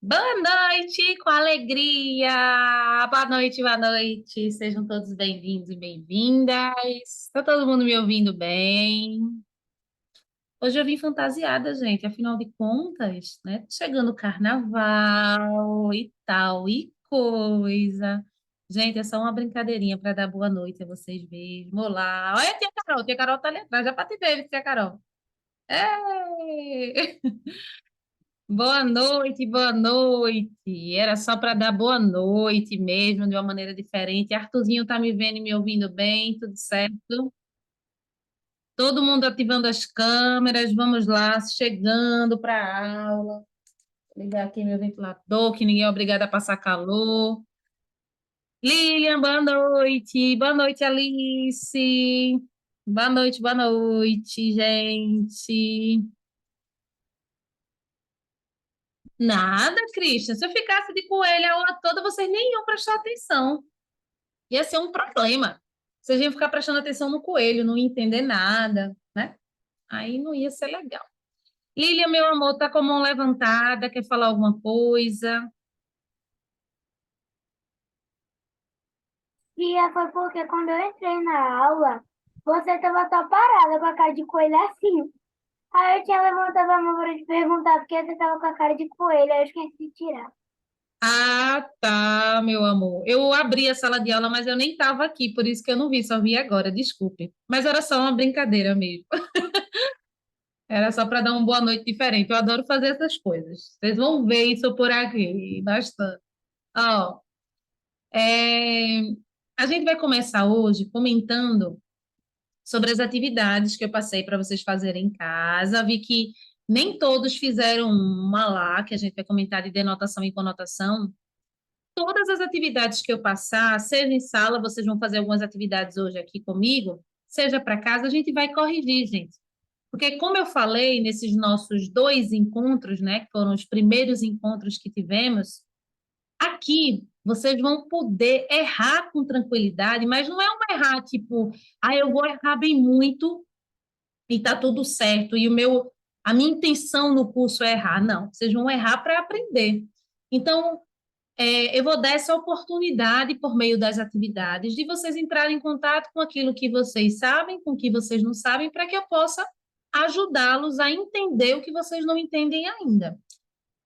Boa noite, com alegria! Boa noite, boa noite. Sejam todos bem-vindos e bem-vindas. Está todo mundo me ouvindo bem? Hoje eu vim fantasiada, gente. Afinal de contas, né? Tá chegando o carnaval e tal, e coisa. Gente, é só uma brincadeirinha para dar boa noite a vocês mesmo. Olá! Olha a tia Carol tá ali atrás. Já para te ver, tia Carol. Ei! Boa noite, boa noite. Era só para dar boa noite mesmo, de uma maneira diferente. Arthurzinho tá me vendo e me ouvindo bem, tudo certo? Todo mundo ativando as câmeras, vamos lá, chegando para a aula. Vou ligar aqui meu ventilador, que ninguém é obrigado a passar calor. Lilian, boa noite. Boa noite, Alice. Boa noite, gente. Nada, Christian. Se eu ficasse de coelho a aula toda, vocês nem iam prestar atenção. Ia ser um problema. Vocês iam ficar prestando atenção no coelho, não ia entender nada, né? Aí não ia ser legal. Lília, meu amor, tá com a mão levantada, quer falar alguma coisa? Tia, foi porque quando eu entrei na aula, você estava só parada com a cara de coelho assim. Aí eu tinha levantado a mão para te perguntar porque você estava com a cara de coelho, aí eu esqueci de tirar. Ah, tá, meu amor. Eu abri a sala de aula, mas eu nem estava aqui, por isso que eu não vi, só vi agora, desculpe. Mas era só uma brincadeira mesmo. Era só para dar uma boa noite diferente. Eu adoro fazer essas coisas. Vocês vão ver isso por aqui, bastante. Ó, é, a gente vai começar hoje comentando sobre as atividades que eu passei para vocês fazerem em casa. Vi que nem todos fizeram uma lá, que a gente vai comentar de denotação e conotação. Todas as atividades que eu passar, seja em sala, vocês vão fazer algumas atividades hoje aqui comigo, seja para casa, a gente vai corrigir, gente. Porque, como eu falei nesses nossos dois encontros, né, que foram os primeiros encontros que tivemos, aqui vocês vão poder errar com tranquilidade, mas não é um errar tipo, ah, eu vou errar bem muito e tá tudo certo, e a minha intenção no curso é errar. Não, vocês vão errar para aprender. Então, eu vou dar essa oportunidade por meio das atividades de vocês entrarem em contato com aquilo que vocês sabem, com o que vocês não sabem, para que eu possa ajudá-los a entender o que vocês não entendem ainda.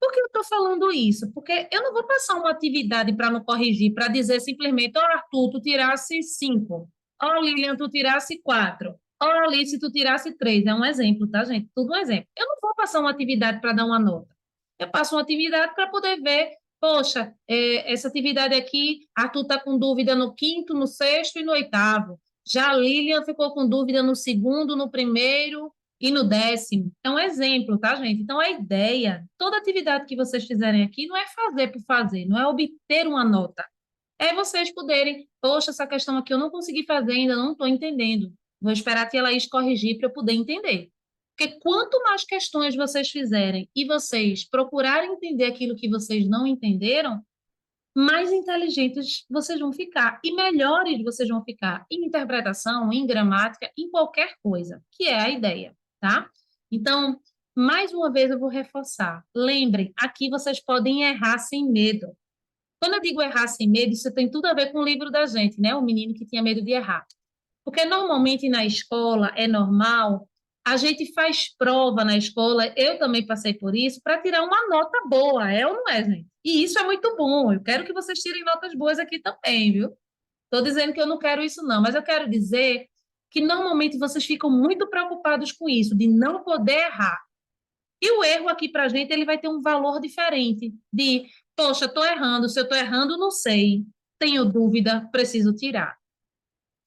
Por que eu estou falando isso? Porque eu não vou passar uma atividade para não corrigir, para dizer simplesmente, ó, Arthur, tu tirasse 5, ó, Lilian, tu tirasse 4, ó, Alice, tu tirasse 3. É um exemplo, tá, gente? Tudo um exemplo. Eu não vou passar uma atividade para dar uma nota. Eu passo uma atividade para poder ver, poxa, essa atividade aqui, Arthur está com dúvida no quinto, no sexto e no oitavo. Já a Lilian ficou com dúvida no segundo, no primeiro e no décimo. É um exemplo, tá, gente? Então, a ideia, toda atividade que vocês fizerem aqui, não é fazer por fazer, não é obter uma nota. É vocês poderem, poxa, essa questão aqui eu não consegui fazer, ainda não estou entendendo. Vou esperar a tia Laís corrigir para eu poder entender. Porque quanto mais questões vocês fizerem e vocês procurarem entender aquilo que vocês não entenderam, mais inteligentes vocês vão ficar e melhores vocês vão ficar em interpretação, em gramática, em qualquer coisa, que é a ideia, tá? Então, mais uma vez eu vou reforçar. Lembrem, aqui vocês podem errar sem medo. Quando eu digo errar sem medo, isso tem tudo a ver com o livro da gente, né? O menino que tinha medo de errar. Porque normalmente na escola é normal, a gente faz prova na escola, eu também passei por isso, para tirar uma nota boa, é ou não é, gente? E isso é muito bom. Eu quero que vocês tirem notas boas aqui também, viu? Estou dizendo que eu não quero isso, não, mas eu quero dizer que normalmente vocês ficam muito preocupados com isso, de não poder errar. E o erro aqui para a gente, ele vai ter um valor diferente de, poxa, estou errando, se eu estou errando, não sei, tenho dúvida, preciso tirar.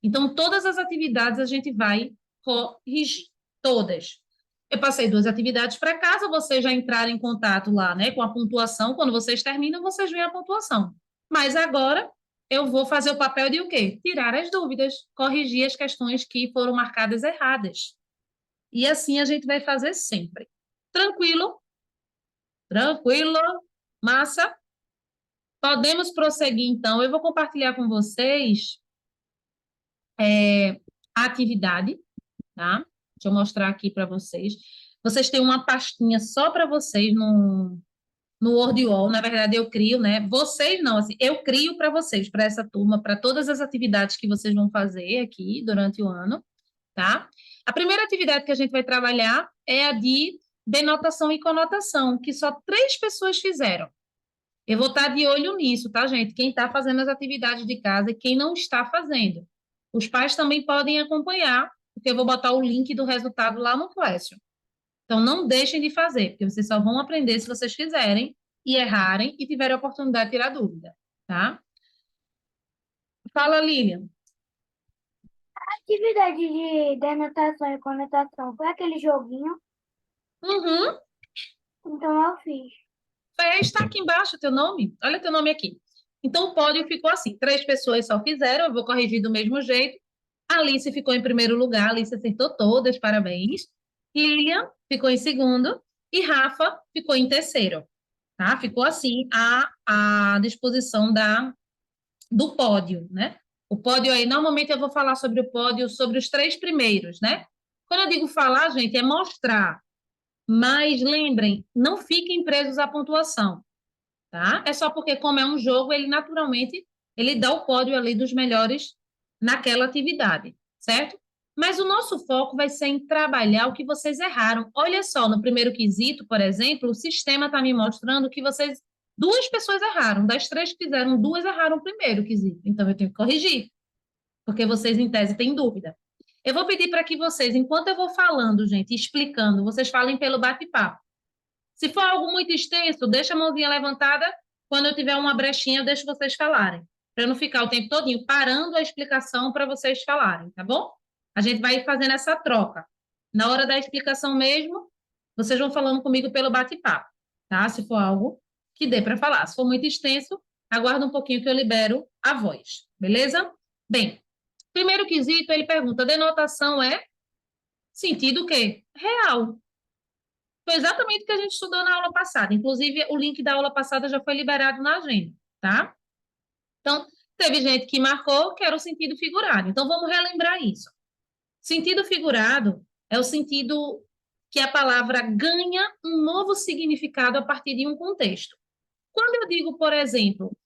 Então, todas as atividades a gente vai corrigir, todas. Eu passei duas atividades para casa, vocês já entraram em contato lá, né, com a pontuação. Quando vocês terminam, vocês veem a pontuação. Mas agora eu vou fazer o papel de o quê? Tirar as dúvidas, corrigir as questões que foram marcadas erradas. E assim a gente vai fazer sempre. Tranquilo? Tranquilo? Massa? Podemos prosseguir, então. Eu vou compartilhar com vocês a atividade, tá? Deixa eu mostrar aqui para vocês. Vocês têm uma pastinha só para vocês no Wordwall. Na verdade, eu crio, né? Vocês não, assim, eu crio para vocês, para essa turma, para todas as atividades que vocês vão fazer aqui durante o ano, tá? A primeira atividade que a gente vai trabalhar é a de denotação e conotação, que só 3 pessoas fizeram. Eu vou estar de olho nisso, tá, gente? Quem está fazendo as atividades de casa e quem não está fazendo. Os pais também podem acompanhar, porque eu vou botar o link do resultado lá no Classroom. Então, não deixem de fazer, porque vocês só vão aprender se vocês fizerem e errarem e tiverem a oportunidade de tirar dúvida, tá? Fala, Lilian. Atividade de denotação e conotação foi aquele joguinho, Uhum. então eu fiz. Está aqui embaixo o teu nome. Olha teu nome aqui. Então, o pódio ficou assim. 3 pessoas só fizeram, eu vou corrigir do mesmo jeito. Alice ficou em primeiro lugar, Alice acertou todas, parabéns. Lilian ficou em segundo e Rafa ficou em terceiro, tá? Ficou assim a disposição do pódio, né? O pódio aí, normalmente eu vou falar sobre o pódio, sobre os 3 primeiros, né? Quando eu digo falar, gente, é mostrar. Mas lembrem, não fiquem presos à pontuação, tá? É só porque, como é um jogo, ele naturalmente ele dá o pódio ali dos melhores naquela atividade, certo? Mas o nosso foco vai ser em trabalhar o que vocês erraram. Olha só, no primeiro quesito, por exemplo, o sistema está me mostrando que 2 pessoas erraram. Das 3 que fizeram, 2 erraram o primeiro quesito. Então, eu tenho que corrigir, porque vocês, em tese, têm dúvida. Eu vou pedir para que vocês, enquanto eu vou falando, gente, explicando, vocês falem pelo bate-papo. Se for algo muito extenso, deixa a mãozinha levantada. Quando eu tiver uma brechinha, eu deixo vocês falarem. Para eu não ficar o tempo todinho parando a explicação para vocês falarem, tá bom? A gente vai fazendo essa troca. Na hora da explicação mesmo, vocês vão falando comigo pelo bate-papo, tá? Se for algo que dê para falar. Se for muito extenso, aguarda um pouquinho que eu libero a voz, beleza? Bem, primeiro quesito, ele pergunta: denotação é sentido o quê? Real. Foi exatamente o que a gente estudou na aula passada. Inclusive, o link da aula passada já foi liberado na agenda, tá? Então, teve gente que marcou que era o sentido figurado. Então, vamos relembrar isso. Sentido figurado é o sentido que a palavra ganha um novo significado a partir de um contexto. Quando eu digo, por exemplo,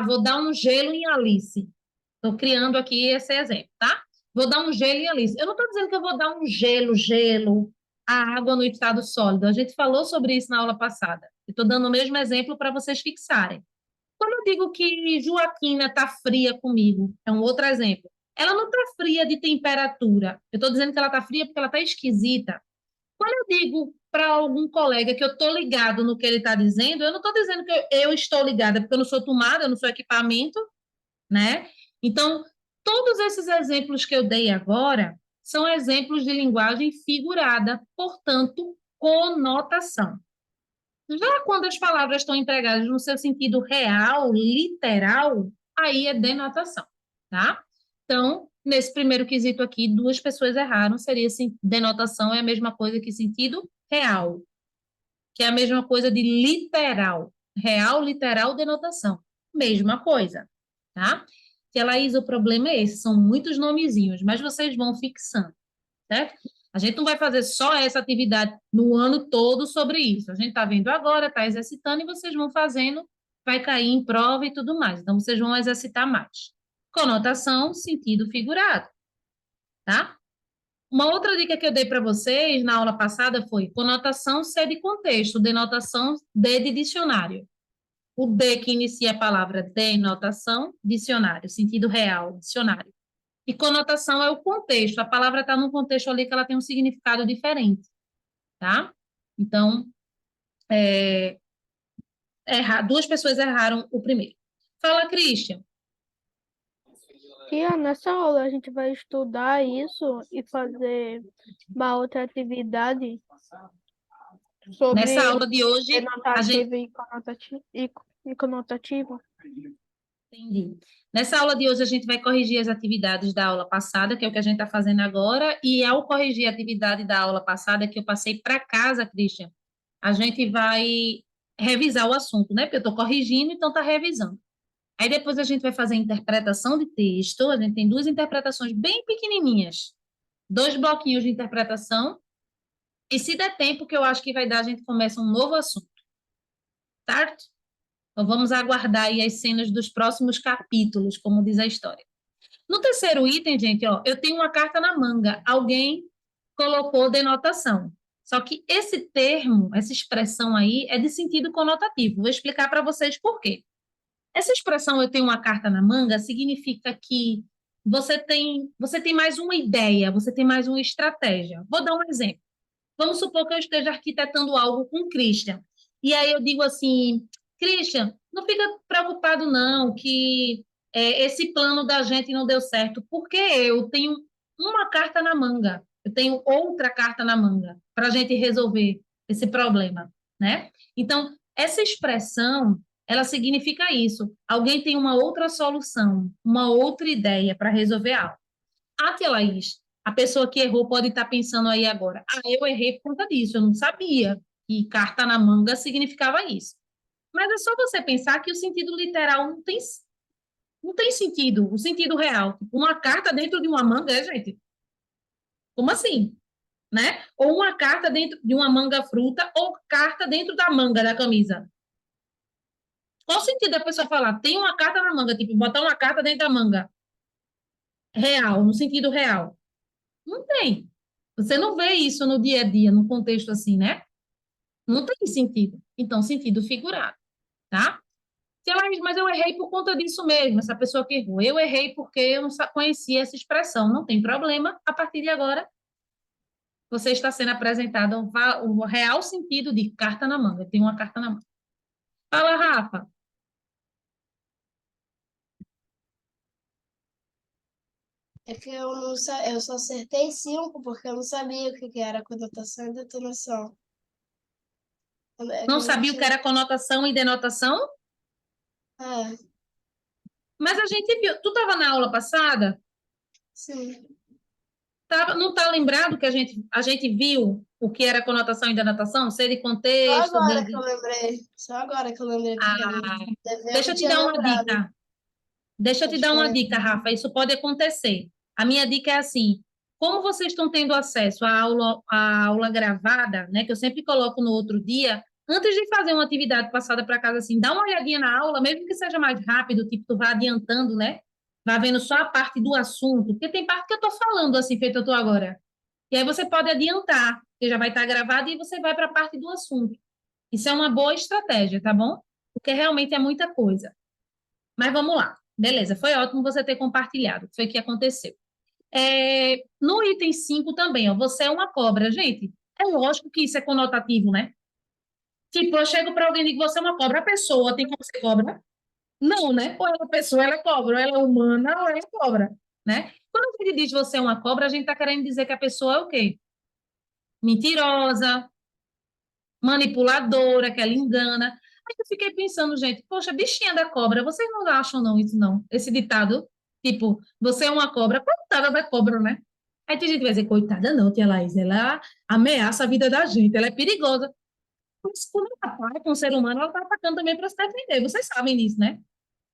vou dar um gelo em Alice. Estou criando aqui esse exemplo, tá? Vou dar um gelo em Alice. Eu não estou dizendo que eu vou dar um gelo, a água no estado sólido. A gente falou sobre isso na aula passada. Estou dando o mesmo exemplo para vocês fixarem. Quando eu digo que Joaquina está fria comigo, é um outro exemplo. Ela não está fria de temperatura. Eu estou dizendo que ela está fria porque ela está esquisita. Quando eu digo para algum colega que eu estou ligado no que ele está dizendo, eu não estou dizendo que eu estou ligada, porque eu não sou tomada, eu não sou equipamento, né? Então, todos esses exemplos que eu dei agora são exemplos de linguagem figurada, portanto, conotação. Já quando as palavras estão empregadas no seu sentido real, literal, aí é denotação, tá? Então, nesse primeiro quesito aqui, 2 pessoas erraram, seria assim, denotação é a mesma coisa que sentido real, que é a mesma coisa de literal. Real, literal, denotação. Mesma coisa, tá? Que Laís, o problema é esse, são muitos nomezinhos, mas vocês vão fixando, certo? A gente não vai fazer só essa atividade no ano todo sobre isso. A gente está vendo agora, está exercitando e vocês vão fazendo, vai cair em prova e tudo mais. Então, vocês vão exercitar mais. Conotação, sentido figurado, tá? Uma outra dica que eu dei para vocês na aula passada foi conotação C de contexto, denotação D de dicionário. O D que inicia a palavra denotação, dicionário, sentido real, dicionário. E conotação é o contexto. A palavra está num contexto ali que ela tem um significado diferente, tá? Então, 2 pessoas erraram o primeiro. Fala, Christian. Tia, nessa aula a gente vai estudar isso e fazer uma outra atividade sobre Nessa aula de hoje, a gente... denotativa e conotativa. Entendi. Nessa aula de hoje, a gente vai corrigir as atividades da aula passada, que é o que a gente está fazendo agora, e ao corrigir a atividade da aula passada, que eu passei para casa, Christian, a gente vai revisar o assunto, né? Porque eu estou corrigindo, então está revisando. Aí depois a gente vai fazer interpretação de texto, a gente tem 2 interpretações bem pequenininhas, 2 bloquinhos de interpretação, e se der tempo, que eu acho que vai dar, a gente começa um novo assunto, certo? Então, vamos aguardar aí as cenas dos próximos capítulos, como diz a história. No terceiro item, gente, ó, eu tenho uma carta na manga. Alguém colocou denotação. Só que esse termo, essa expressão aí, é de sentido conotativo. Vou explicar para vocês por quê. Essa expressão eu tenho uma carta na manga significa que você tem mais uma ideia, você tem mais uma estratégia. Vou dar um exemplo. Vamos supor que eu esteja arquitetando algo com o Christian. E aí eu digo assim, Christian, não fica preocupado não, que esse plano da gente não deu certo, porque eu tenho uma carta na manga, eu tenho outra carta na manga para a gente resolver esse problema, né? Então, essa expressão, ela significa isso. Alguém tem uma outra solução, uma outra ideia para resolver algo. Laís, a pessoa que errou pode estar pensando aí agora, eu errei por conta disso, eu não sabia que carta na manga significava isso. Mas é só você pensar que o sentido literal não tem sentido, o sentido real. Uma carta dentro de uma manga, gente? Como assim? Né? Ou uma carta dentro de uma manga fruta, ou carta dentro da manga da camisa. Qual o sentido da pessoa falar, tem uma carta na manga, tipo, botar uma carta dentro da manga? Real, no sentido real. Não tem. Você não vê isso no dia a dia, no contexto assim, né? Não tem sentido. Então, sentido figurado, tá? Se ela diz, mas eu errei por conta disso mesmo, essa pessoa que errou. Eu errei porque eu não conhecia essa expressão. Não tem problema. A partir de agora, você está sendo apresentado o real sentido de carta na manga. Tem uma carta na manga. Fala, Rafa. É que eu não eu só acertei 5 porque eu não sabia o que que era conotação e detonação. É que Não eu não sabia o que tinha. era conotação e denotação? É, Mas a gente viu. Tu estava na aula passada? sim. Não está lembrado que a gente viu o que era conotação e denotação? Ser de Só contexto, agora que eu lembrei. Só agora que eu lembrei o que que era isso. Deve eu Deixa não eu te tinha dar uma lembrado. dica. Deixa eu A te dar uma diferença. dica, Rafa. Isso pode acontecer. A minha dica é assim: como vocês estão tendo acesso à aula gravada, né, que eu sempre coloco no outro dia, antes de fazer uma atividade passada para casa, assim, dá uma olhadinha na aula, mesmo que seja mais rápido, tipo, tu vá adiantando, né? Vá vendo só a parte do assunto, porque tem parte que eu estou falando, assim, feito eu estou agora. E aí você pode adiantar, que já vai estar gravado, e você vai para a parte do assunto. Isso é uma boa estratégia, tá bom? Porque realmente é muita coisa. Mas vamos lá. Beleza, foi ótimo você ter compartilhado. Foi o que aconteceu. No item 5 também, ó, você é uma cobra. Gente, é lógico que isso é conotativo, né? Tipo, eu chego para alguém e digo, você é uma cobra. A pessoa tem como ser cobra? Não, né? Ou ela é pessoa, ela é cobra. Ou ela é humana, ou ela é cobra, né? Quando a gente diz você é uma cobra, a gente está querendo dizer que a pessoa é o quê? Mentirosa, manipuladora, que ela engana. Aí eu fiquei pensando, gente, poxa, bichinha da cobra, vocês não acham não isso não? Esse ditado, tipo, você é uma cobra, coitada da cobra, né? Aí tem gente que vai dizer, coitada não, tia Laís, ela ameaça a vida da gente, ela é perigosa. Mas quando ela ataca com o ser humano, ela está atacando também para se defender, vocês sabem disso, né?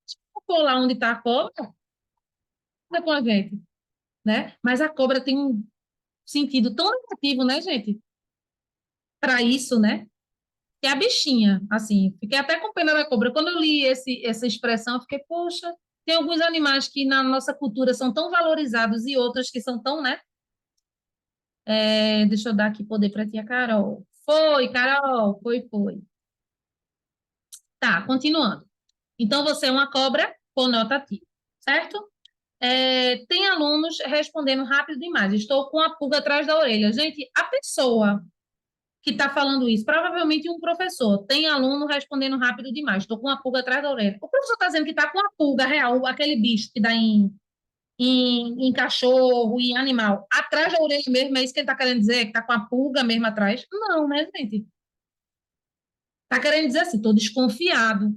Se eu for lá onde está a cobra, fica com a gente, né? Mas a cobra tem um sentido tão negativo, né, gente? Para isso, né? Que é a bichinha, assim, fiquei até com pena da cobra. Quando eu li essa expressão, eu fiquei, poxa, tem alguns animais que na nossa cultura são tão valorizados e outros que são tão, né? Deixa eu dar aqui poder para ti, a Carol. Foi, Carol, foi. Tá, continuando. Então, você é uma cobra conotativa, certo? Tem alunos respondendo rápido demais. Estou com a pulga atrás da orelha. Gente, a pessoa que está falando isso? Provavelmente um professor. Tem aluno respondendo rápido demais. Estou com uma pulga atrás da orelha. O professor está dizendo que está com a pulga real, aquele bicho que dá em cachorro, em animal, atrás da orelha mesmo. É isso que ele está querendo dizer? Que está com a pulga mesmo atrás? Não, né, gente? Está querendo dizer assim, estou desconfiado.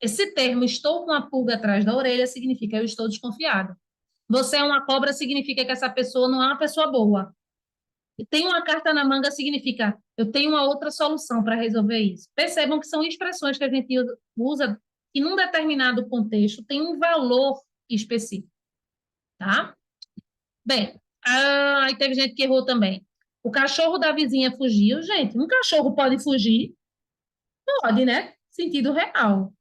Esse termo, estou com a pulga atrás da orelha, significa eu estou desconfiado. Você é uma cobra, significa que essa pessoa não é uma pessoa boa. E tem uma carta na manga significa eu tenho uma outra solução para resolver isso. Percebam que são expressões que a gente usa que num determinado contexto tem um valor específico, tá? Bem, aí teve gente que errou também. O cachorro da vizinha fugiu. Gente, um cachorro pode fugir? Pode, né? sentido real.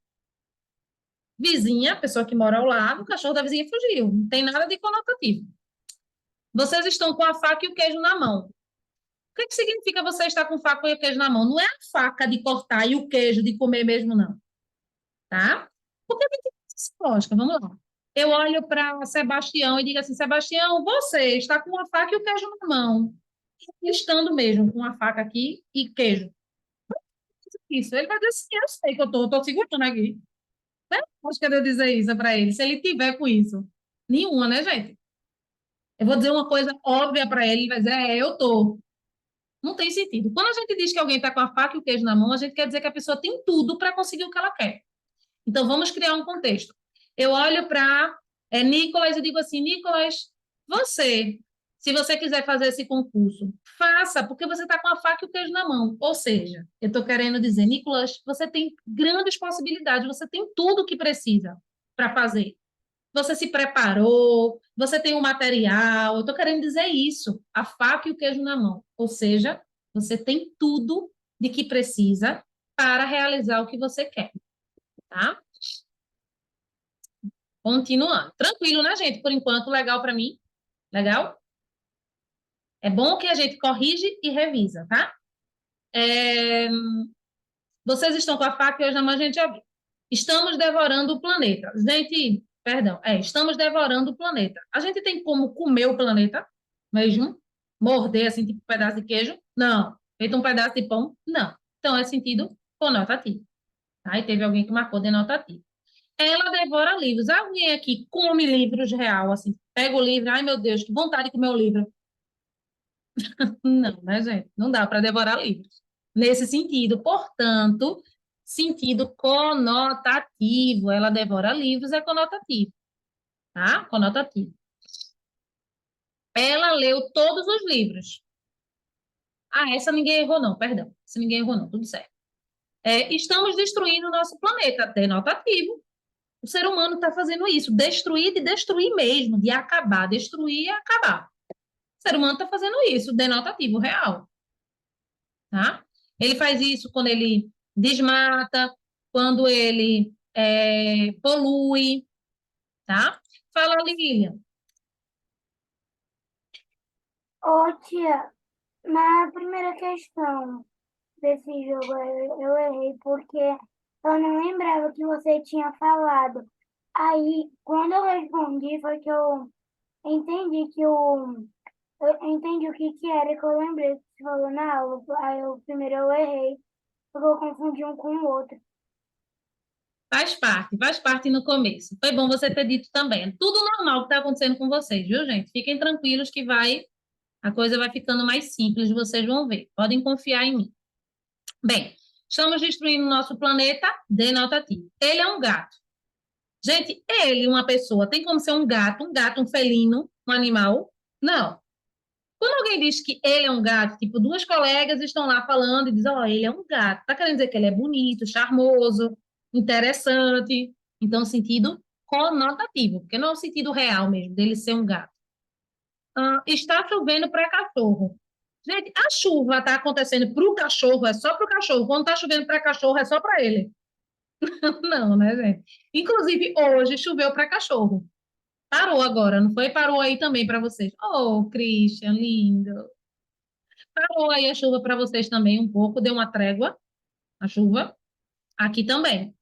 Vizinha, pessoa que mora ao lado, o cachorro da vizinha fugiu. Não tem nada de conotativo. Vocês estão com a faca e o queijo na mão. O que significa você estar com faca e o queijo na mão? Não é a faca de cortar e o queijo de comer mesmo, não. Tá? Porque tem essa lógica. Vamos lá. Eu olho para Sebastião e digo assim, Sebastião, você está com a faca e o queijo na mão. Estando mesmo com a faca aqui e queijo. Isso. Ele vai dizer assim, eu sei que eu tô segurando aqui. Né? Acho que eu dizer isso para ele, se ele tiver com isso. Nenhuma, né, gente? Eu vou dizer uma coisa óbvia para ele, ele vai dizer, eu tô. Não tem sentido. Quando a gente diz que alguém está com a faca e o queijo na mão, a gente quer dizer que a pessoa tem tudo para conseguir o que ela quer. Então, vamos criar um contexto. Eu olho para Nicolas e digo assim, Nicolas, você, se você quiser fazer esse concurso, faça, porque você está com a faca e o queijo na mão. Ou seja, eu estou querendo dizer, Nicolas, você tem grandes possibilidades, você tem tudo o que precisa para fazer. Você se preparou, você tem o material. Eu estou querendo dizer isso, a faca e o queijo na mão. Ou seja, você tem tudo de que precisa para realizar o que você quer, tá? Continuando. Tranquilo, né, gente? Por enquanto, legal para mim? Legal? É bom que a gente corrige e revisa, tá? Vocês estão com a faca e hoje na mão a gente já viu. Estamos devorando o planeta. Gente, perdão, estamos devorando o planeta. A gente tem como comer o planeta mesmo? Morder, assim, tipo um pedaço de queijo? Não. Feito um pedaço de pão? Não. Então, é sentido conotativo. Aí teve alguém que marcou denotativo. Ela devora livros. Alguém aqui come livros real, assim, pega o livro, ai meu Deus, que vontade de comer o livro. Não, né, gente? Não dá para devorar livros. Nesse sentido, portanto, sentido conotativo. Ela devora livros, é conotativo, tá? Conotativo. Ela leu todos os livros. Ah, essa ninguém errou, não, perdão. Essa ninguém errou, não, tudo certo. Estamos destruindo o nosso planeta, denotativo. O ser humano está fazendo isso, destruir de destruir mesmo, de acabar, destruir e acabar. O ser humano está fazendo isso, denotativo, real. Tá? Ele faz isso quando ele desmata, quando ele polui, tá? Fala, Lilian. Ô, tia, na primeira questão desse jogo eu errei porque eu não lembrava que você tinha falado. Aí, quando eu respondi, foi que eu entendi eu entendi o que era que eu lembrei que você falou na aula. Aí eu primeiro eu errei, porque eu confundi um com o outro. Faz parte no começo. Foi bom você ter dito também. É tudo normal que está acontecendo com vocês, viu, gente? Fiquem tranquilos que a coisa vai ficando mais simples, vocês vão ver. Podem confiar em mim. Bem, estamos destruindo o nosso planeta, denotativo. Ele é um gato. Gente, ele, uma pessoa, tem como ser um gato, um felino, um animal? Não. Quando alguém diz que ele é um gato, tipo, duas colegas estão lá falando e dizem, ele é um gato. Tá querendo dizer que ele é bonito, charmoso, interessante. Então, sentido conotativo, porque não é o sentido real mesmo dele ser um gato. Está chovendo para cachorro. Gente, a chuva está acontecendo para o cachorro, é só para o cachorro. Quando está chovendo para cachorro, é só para ele. Não, né, gente? Inclusive, hoje choveu para cachorro. Parou agora, não foi? Parou aí também para vocês. Oh, Christian, lindo. Parou aí a chuva para vocês também um pouco, deu uma trégua a chuva. Aqui também.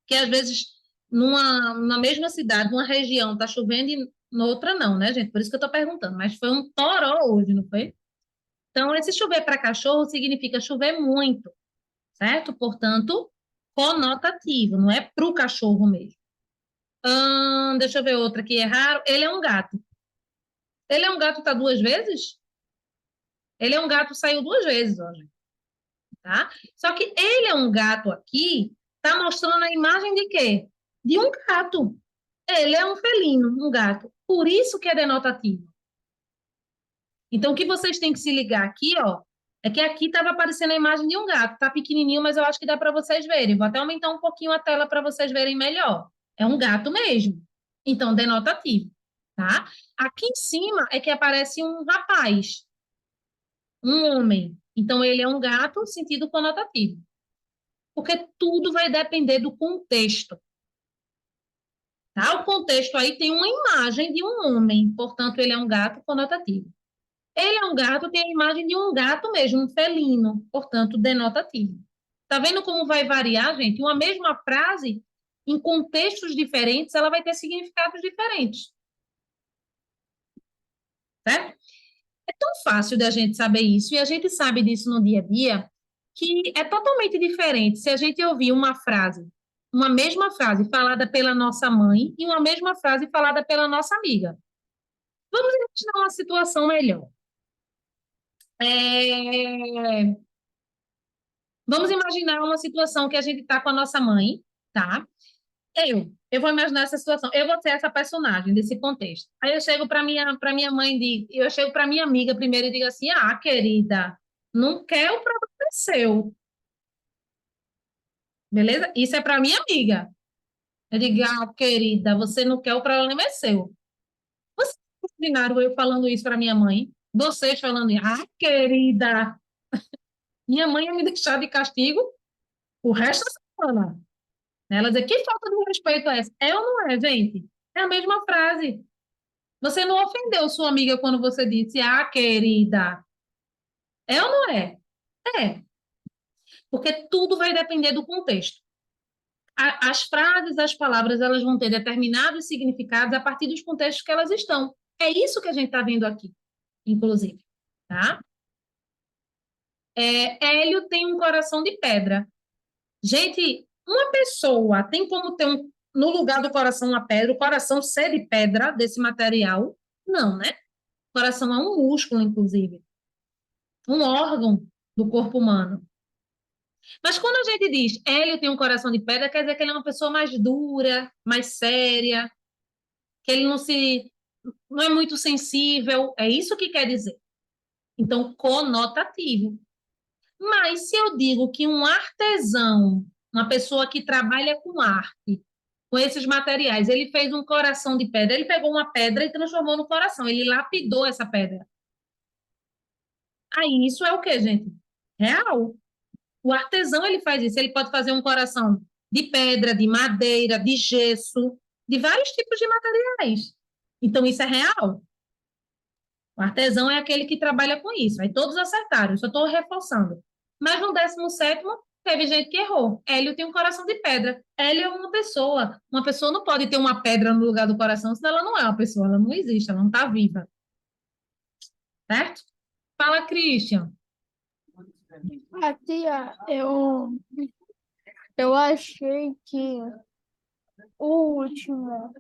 Que às vezes, na mesma cidade, numa região, está chovendo e na outra não, né, gente? Por isso que eu estou perguntando. Mas foi um toró hoje, não foi? Então, esse chover para cachorro significa chover muito, certo? Portanto, conotativo, não é para o cachorro mesmo. Deixa eu ver outra que é raro. Ele é um gato. Ele é um gato, tá duas vezes? Ele é um gato, saiu duas vezes hoje, tá? Só que ele é um gato aqui, tá mostrando a imagem de quê? De um gato. Ele é um felino, um gato. Por isso que é denotativo. Então, o que vocês têm que se ligar aqui, ó, é que aqui estava aparecendo a imagem de um gato. Tá pequenininho, mas eu acho que dá para vocês verem. Vou até aumentar um pouquinho a tela para vocês verem melhor. É um gato mesmo. Então, denotativo, tá? Aqui em cima é que aparece um rapaz, um homem. Então, ele é um gato, sentido conotativo. Porque tudo vai depender do contexto. Tá? O contexto aí tem uma imagem de um homem, portanto, ele é um gato conotativo. Ele é um gato, tem a imagem de um gato mesmo, um felino, portanto, denotativo. Tá vendo como vai variar, gente? Uma mesma frase, em contextos diferentes, ela vai ter significados diferentes. Certo? É tão fácil da gente saber isso, e a gente sabe disso no dia a dia, que é totalmente diferente se a gente ouvir uma mesma frase falada pela nossa mãe e uma mesma frase falada pela nossa amiga. Vamos imaginar uma situação melhor. É, Vamos imaginar uma situação que a gente está com a nossa mãe, tá? Eu vou imaginar essa situação. Eu vou ser essa personagem desse contexto. Aí eu chego para minha mãe e eu chego para minha amiga primeiro e digo assim: "Ah, querida, não quer o problema é seu". Beleza? Isso é para minha amiga. Eu digo: "Ah, querida, você não quer o problema é seu". Vocês imaginaram eu falando isso para minha mãe? Vocês falando: "Ah, querida, minha mãe ia me deixar de castigo o resto da semana". Ela diz: "Que falta de respeito é essa?". É ou não é, gente? É a mesma frase. Você não ofendeu sua amiga quando você disse, ah, querida. É ou não é? É. Porque tudo vai depender do contexto. As frases, as palavras, elas vão ter determinados significados a partir dos contextos que elas estão. É isso que a gente está vendo aqui, inclusive. Tá? Hélio tem um coração de pedra. Gente, uma pessoa tem como ter no lugar do coração uma pedra, o coração ser de pedra desse material? Não, né? O coração é um músculo, inclusive, um órgão do corpo humano. Mas quando a gente diz Hélio tem um coração de pedra, quer dizer que ele é uma pessoa mais dura, mais séria, que ele não é muito sensível. É isso que quer dizer. Então, conotativo. Mas se eu digo que um artesão, uma pessoa que trabalha com arte, com esses materiais, ele fez um coração de pedra, ele pegou uma pedra e transformou no coração, ele lapidou essa pedra. Aí isso é o quê, gente? Real. O artesão ele faz isso, ele pode fazer um coração de pedra, de madeira, de gesso, de vários tipos de materiais. Então isso é real. O artesão é aquele que trabalha com isso. Aí todos acertaram, eu só estou reforçando. Mas no 17º, teve gente que errou. Hélio tem um coração de pedra. Hélio é uma pessoa. Uma pessoa não pode ter uma pedra no lugar do coração, senão ela não é uma pessoa, ela não existe, ela não está viva. Certo? Fala, Christian. Tia, eu achei que o último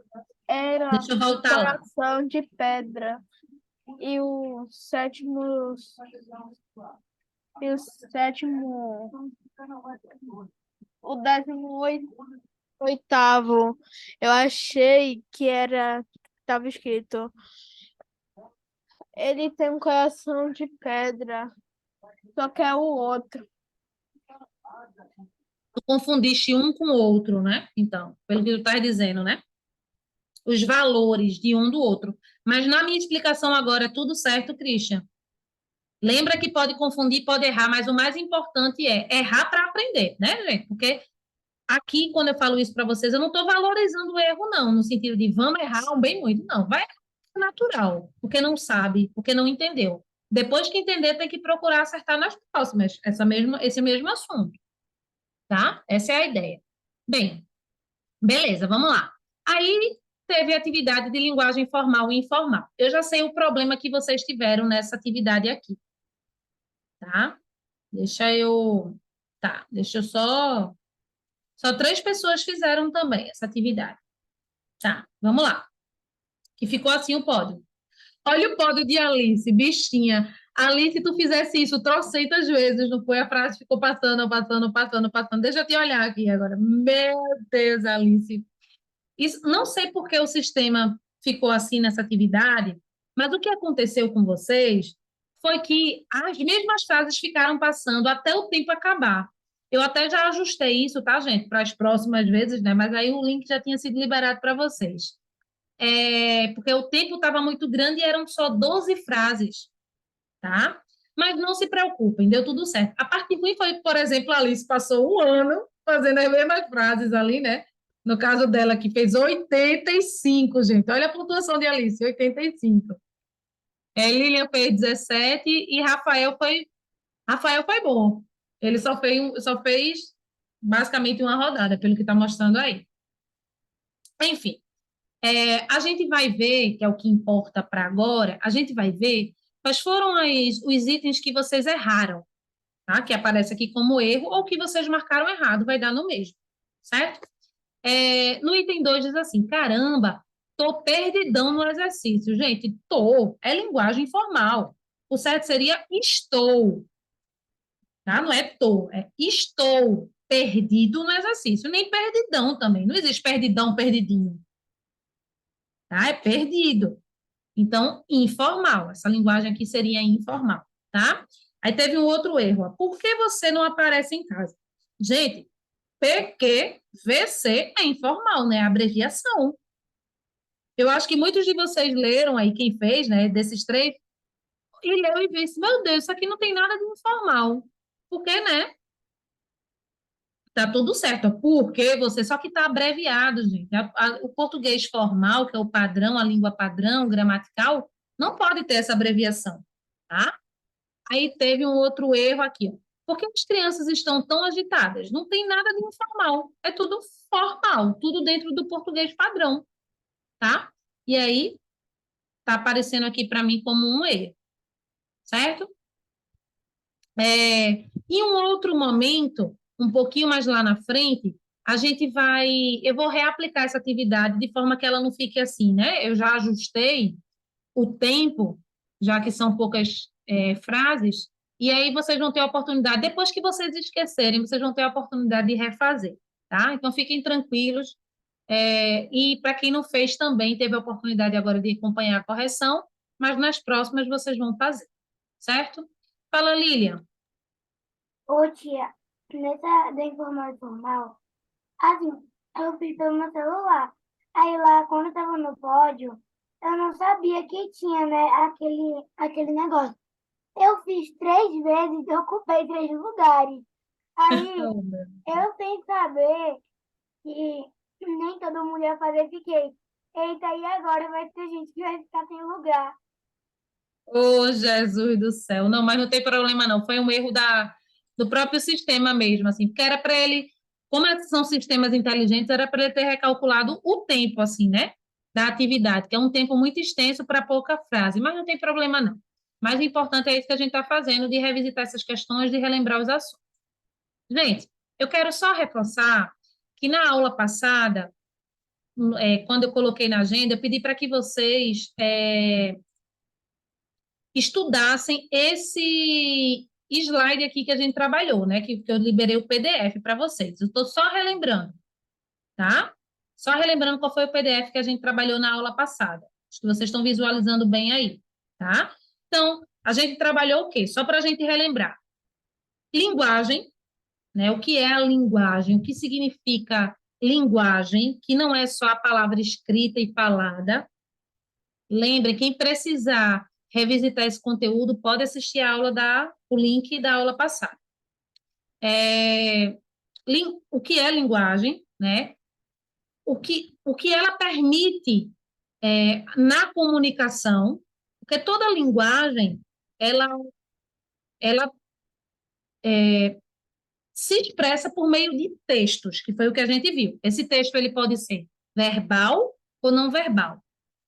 era Deixa eu voltar lá. coração de pedra e e o sétimo, o 18º, eu achei que estava escrito, ele tem um coração de pedra, só que é o outro. Tu confundiste um com o outro, né? Então, pelo que tu estás dizendo, né? Os valores de um do outro. Mas na minha explicação agora é tudo certo, Christian. Lembra que pode confundir, pode errar, mas o mais importante é errar para aprender, né, gente? Porque aqui, quando eu falo isso para vocês, eu não estou valorizando o erro, não, no sentido de vamos errar um bem muito. Não, vai errar natural, porque não sabe, porque não entendeu. Depois que entender, tem que procurar acertar nas próximas, esse mesmo assunto, tá? Essa é a ideia. Bem, beleza, vamos lá. Aí teve atividade de linguagem formal e informal. Eu já sei o problema que vocês tiveram nessa atividade aqui, tá? Deixa eu só 3 pessoas fizeram também essa atividade. Tá, vamos lá. Que ficou assim o pódio. Olha o pódio de Alice, bichinha. Alice, se tu fizesse isso trocentas vezes, não foi? A frase ficou passando, passando, passando, passando. Deixa eu te olhar aqui agora. Meu Deus, Alice. Isso, não sei por que o sistema ficou assim nessa atividade, mas o que aconteceu com vocês foi que as mesmas frases ficaram passando até o tempo acabar. Eu até já ajustei isso, tá, gente, para as próximas vezes, né? Mas aí o link já tinha sido liberado para vocês. Porque o tempo estava muito grande e eram só 12 frases, tá? Mas não se preocupem, deu tudo certo. A parte ruim foi, por exemplo, a Alice passou um ano fazendo as mesmas frases ali, né? No caso dela, que fez 85, gente. Olha a pontuação de Alice, 85. Lilian fez 17 e Rafael foi bom. Ele só fez basicamente uma rodada, pelo que está mostrando aí. Enfim, a gente vai ver, que é o que importa para agora, a gente vai ver quais foram os itens que vocês erraram, tá? Que aparece aqui como erro, ou que vocês marcaram errado, vai dar no mesmo, certo? No item 2 diz assim, caramba, tô perdidão no exercício. Gente, tô é linguagem informal. O certo seria estou, tá? Não é tô, é estou perdido no exercício. Nem perdidão também. Não existe perdidão, perdidinho. Tá? É perdido. Então, informal. Essa linguagem aqui seria informal, tá? Aí teve um outro erro. Ó. Por que você não aparece em casa? Gente, PQVC é informal, né? Abreviação. Eu acho que muitos de vocês leram aí, quem fez, né, desses três, e leu e disse, meu Deus, isso aqui não tem nada de informal. Porque, né? Tá tudo certo. Porque você, só que está abreviado, gente. O português formal, que é o padrão, a língua padrão, gramatical, não pode ter essa abreviação, tá? Aí teve um outro erro aqui, ó. Por que as crianças estão tão agitadas? Não tem nada de informal, é tudo formal, tudo dentro do português padrão, tá? E aí, tá aparecendo aqui para mim como um erro, certo? Em um outro momento, um pouquinho mais lá na frente, eu vou reaplicar essa atividade de forma que ela não fique assim, né? Eu já ajustei o tempo, já que são poucas frases, e aí vocês vão ter a oportunidade, depois que vocês esquecerem, vocês vão ter a oportunidade de refazer, tá? Então fiquem tranquilos. E para quem não fez também, teve a oportunidade agora de acompanhar a correção, mas nas próximas vocês vão fazer, certo? Fala, Lilian. Ô, tia, nessa da informal e formal, assim, eu fiz pelo meu celular. Aí lá, quando eu tava no pódio, eu não sabia que tinha, né, aquele negócio. Eu fiz 3 vezes e ocupei 3 lugares. Aí, eu sem saber que nem todo mundo ia fazer, fiquei. Eita, e agora vai ter gente que vai ficar sem lugar. Oh, Jesus do céu. Não, mas não tem problema não. Foi um erro do próprio sistema mesmo, assim, porque era para ele, como são sistemas inteligentes, era para ele ter recalculado o tempo, assim, né, da atividade, que é um tempo muito extenso para pouca frase, mas não tem problema não. Mais importante é isso que a gente está fazendo, de revisitar essas questões, de relembrar os assuntos. Gente, eu quero só reforçar que na aula passada, quando eu coloquei na agenda, eu pedi para que vocês estudassem esse slide aqui que a gente trabalhou, né? Que eu liberei o PDF para vocês. Eu estou só relembrando, tá? Só relembrando qual foi o PDF que a gente trabalhou na aula passada. Acho que vocês estão visualizando bem aí, tá? Então, a gente trabalhou o quê? Só para a gente relembrar. Linguagem, né? O que é a linguagem? O que significa linguagem? Que não é só a palavra escrita e falada. Lembrem, quem precisar revisitar esse conteúdo, pode assistir a aula o link da aula passada. O que é linguagem, né? O que ela permite na comunicação, porque toda linguagem, ela se expressa por meio de textos, que foi o que a gente viu. Esse texto ele pode ser verbal ou não verbal.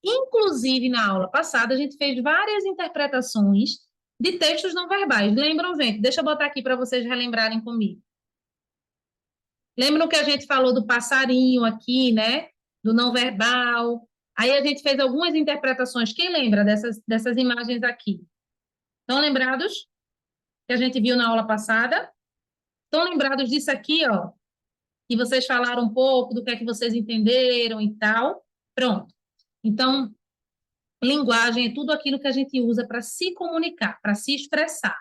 Inclusive, na aula passada, a gente fez várias interpretações de textos não verbais. Lembram, gente? Deixa eu botar aqui para vocês relembrarem comigo. Lembram que a gente falou do passarinho aqui, né? Do não verbal. Aí a gente fez algumas interpretações. Quem lembra dessas imagens aqui? Estão lembrados? Que a gente viu na aula passada? Estão lembrados disso aqui, ó? Que vocês falaram um pouco do que é que vocês entenderam e tal? Pronto. Então, linguagem é tudo aquilo que a gente usa para se comunicar, para se expressar,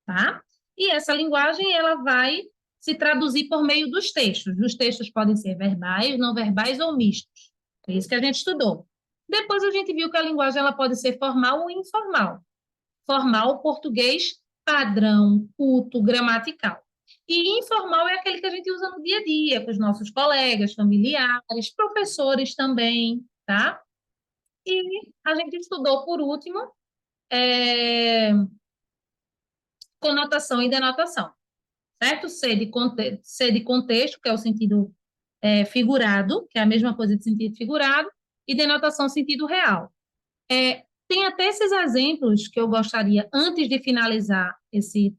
tá? E essa linguagem, ela vai se traduzir por meio dos textos. Os textos podem ser verbais, não verbais ou mistos. É isso que a gente estudou. Depois a gente viu que a linguagem ela pode ser formal ou informal. Formal, português padrão, culto, gramatical. E informal é aquele que a gente usa no dia a dia, com os nossos colegas, familiares, professores também, tá? E a gente estudou, por último, é, conotação e denotação, certo? C de contexto, que é o sentido figurado, que é a mesma coisa de sentido figurado, e denotação sentido real. Tem até esses exemplos que eu gostaria, antes de finalizar esse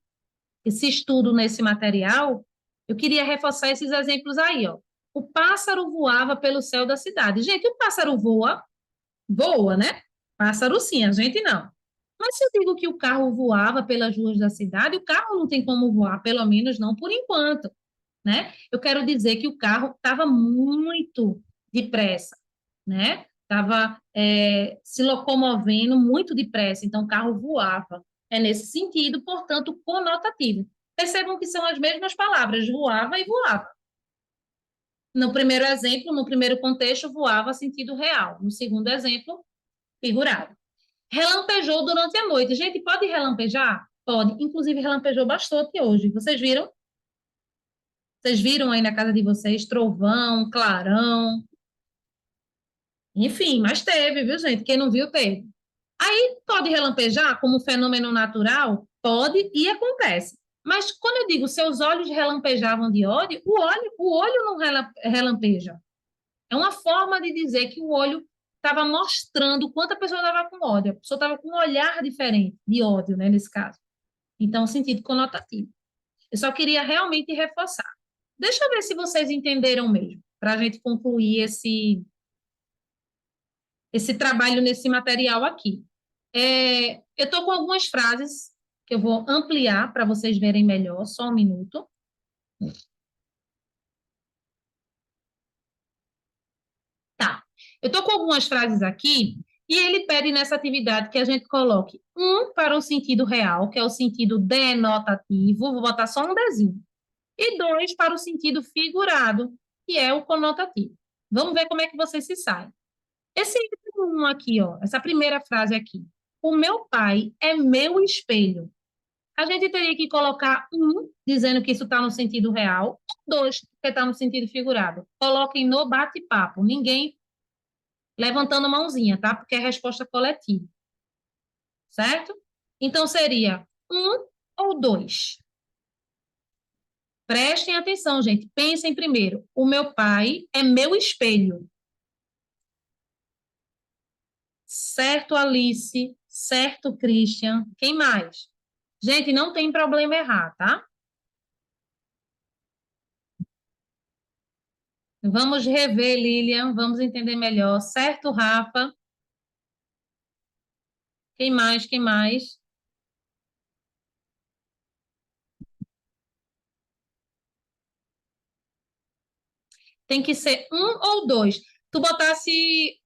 estudo nesse material, eu queria reforçar esses exemplos aí, ó. O pássaro voava pelo céu da cidade. Gente, o pássaro voa, voa, né? Pássaro sim, a gente não. Mas se eu digo que o carro voava pelas ruas da cidade, o carro não tem como voar, pelo menos não por enquanto, né? Eu quero dizer que o carro estava muito depressa, né? Estava se locomovendo muito depressa, então o carro voava. É nesse sentido, portanto, conotativo. Percebam que são as mesmas palavras, voava e voava. No primeiro exemplo, no primeiro contexto, voava sentido real. No segundo exemplo, figurado. Relampejou durante a noite. Gente, pode relampejar? Pode. Inclusive, relampejou bastante hoje. Vocês viram? Vocês viram aí na casa de vocês trovão, clarão, enfim, mas teve, viu, gente? Quem não viu, teve. Aí pode relampejar como fenômeno natural? Pode e acontece. Mas quando eu digo seus olhos relampejavam de ódio, o olho não relampeja. É uma forma de dizer que o olho estava mostrando o quanto a pessoa estava com ódio. A pessoa estava com um olhar diferente de ódio, né, nesse caso. Então, sentido conotativo. Eu só queria realmente reforçar. Deixa eu ver se vocês entenderam mesmo, para a gente concluir esse trabalho nesse material aqui. Eu estou com algumas frases que eu vou ampliar para vocês verem melhor, só um minuto. Tá. Eu estou com algumas frases aqui e ele pede nessa atividade que a gente coloque um para o sentido real, que é o sentido denotativo, vou botar só um desenho, e dois para o sentido figurado, que é o conotativo. Vamos ver como é que vocês se saem. Esse um aqui, ó, essa primeira frase aqui. O meu pai é meu espelho. A gente teria que colocar um, dizendo que isso está no sentido real, dois, que está no sentido figurado. Coloquem no bate-papo. Ninguém levantando mãozinha, tá? Porque é resposta coletiva. Certo? Então, seria um ou dois. Prestem atenção, gente. Pensem primeiro. O meu pai é meu espelho. Certo, Alice? Certo, Christian? Quem mais? Gente, não tem problema errar, tá? Vamos rever, Lilian, vamos entender melhor. Certo, Rafa? Quem mais? Quem mais? Tem que ser um ou dois. Tu botasse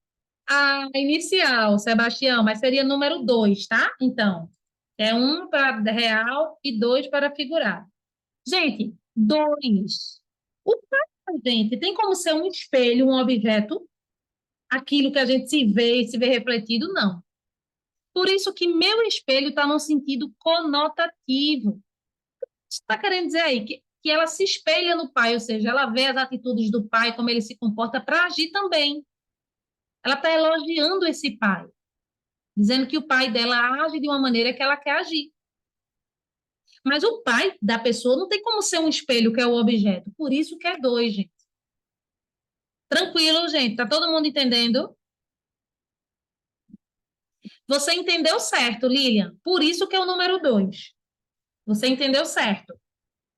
a inicial, Sebastião, mas seria número dois, tá? Então, é um para real e dois para figurar. Gente, dois. O pai, gente, tem como ser um espelho, um objeto? Aquilo que a gente se vê e se vê refletido? Não. Por isso que meu espelho está no sentido conotativo. Você está querendo dizer aí que ela se espelha no pai, ou seja, ela vê as atitudes do pai, como ele se comporta para agir também. Ela está elogiando esse pai, dizendo que o pai dela age de uma maneira que ela quer agir. Mas o pai da pessoa não tem como ser um espelho, que é o objeto. Por isso que é dois, gente. Tranquilo, gente? Tá todo mundo entendendo? Você entendeu certo, Lilian. Por isso que é o número dois. Você entendeu certo.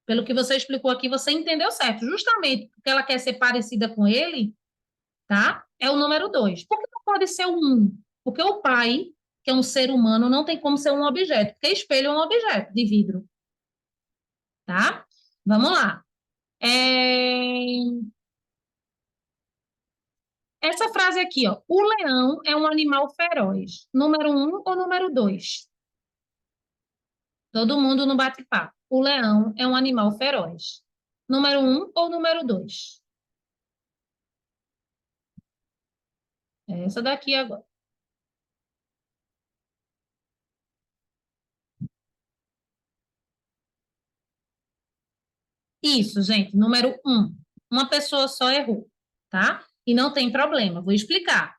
Pelo que você explicou aqui, você entendeu certo. Justamente porque ela quer ser parecida com ele, tá? É o número dois. Por que não pode ser o um? Porque o pai, que é um ser humano, não tem como ser um objeto, porque espelho é um objeto de vidro, tá? Vamos lá. Essa frase aqui, ó. O leão é um animal feroz. Número um ou número dois? Todo mundo no bate-papo. O leão é um animal feroz. Número um ou número dois? Essa daqui agora. Isso, gente. Número um. Uma pessoa só errou, tá? E não tem problema. Vou explicar.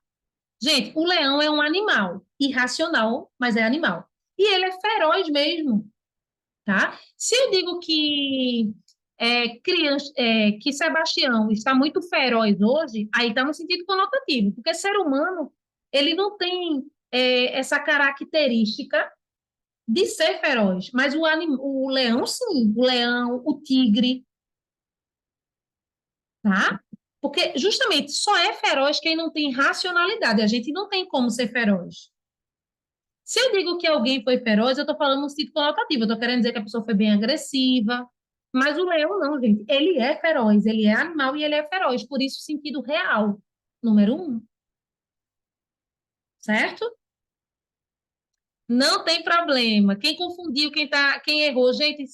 Gente, o leão é um animal irracional, mas é animal. E ele é feroz mesmo, tá? Se eu digo que que Sebastião está muito feroz hoje, aí está no sentido conotativo, porque ser humano ele não tem essa característica de ser feroz, mas o leão sim, o leão, o tigre, tá? Porque justamente só é feroz quem não tem racionalidade. A gente não tem como ser feroz. Se eu digo que alguém foi feroz, eu estou falando no sentido conotativo, eu estou querendo dizer que a pessoa foi bem agressiva, mas o leão não, gente. Ele é feroz, ele é animal e ele é feroz, por isso sentido real, número um, certo? Não tem problema. Quem confundiu, quem errou, gente,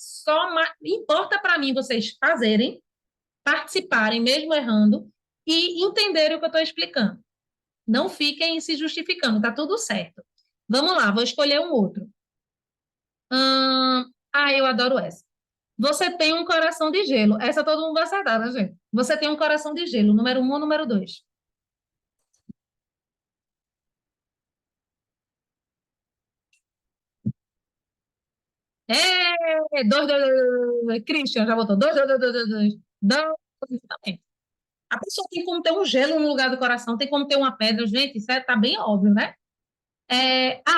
importa para mim vocês fazerem, participarem, mesmo errando, e entenderem o que eu estou explicando. Não fiquem se justificando, tá tudo certo. Vamos lá, vou escolher um outro. Eu adoro essa. Você tem um coração de gelo. Essa todo mundo vai acertar, né, gente? Você tem um coração de gelo, número um ou número dois? Dois. Christian, já botou dois. Também. A pessoa tem como ter um gelo no lugar do coração, tem como ter uma pedra. Gente, isso tá bem óbvio, né?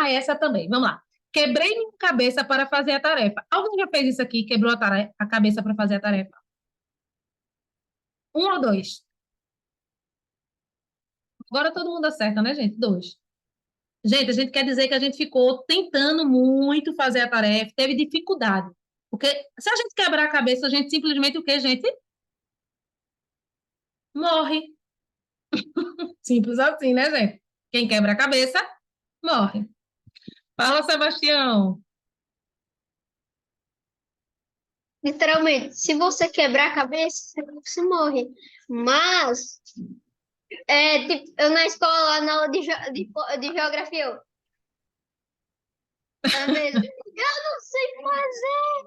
Essa também. Vamos lá. Quebrei minha cabeça para fazer a tarefa. Alguém já fez isso aqui? Quebrou a cabeça para fazer a tarefa? Um ou dois? Agora todo mundo acerta, né, gente? Dois. Gente, a gente quer dizer que a gente ficou tentando muito fazer a tarefa, teve dificuldade. Porque se a gente quebrar a cabeça, a gente simplesmente o quê, gente? Morre. Simples assim, né, gente? Quem quebra a cabeça, morre. Fala, Sebastião. Literalmente, se você quebrar a cabeça, você morre. Mas, tipo, eu na escola, lá na aula de geografia, eu não sei fazer.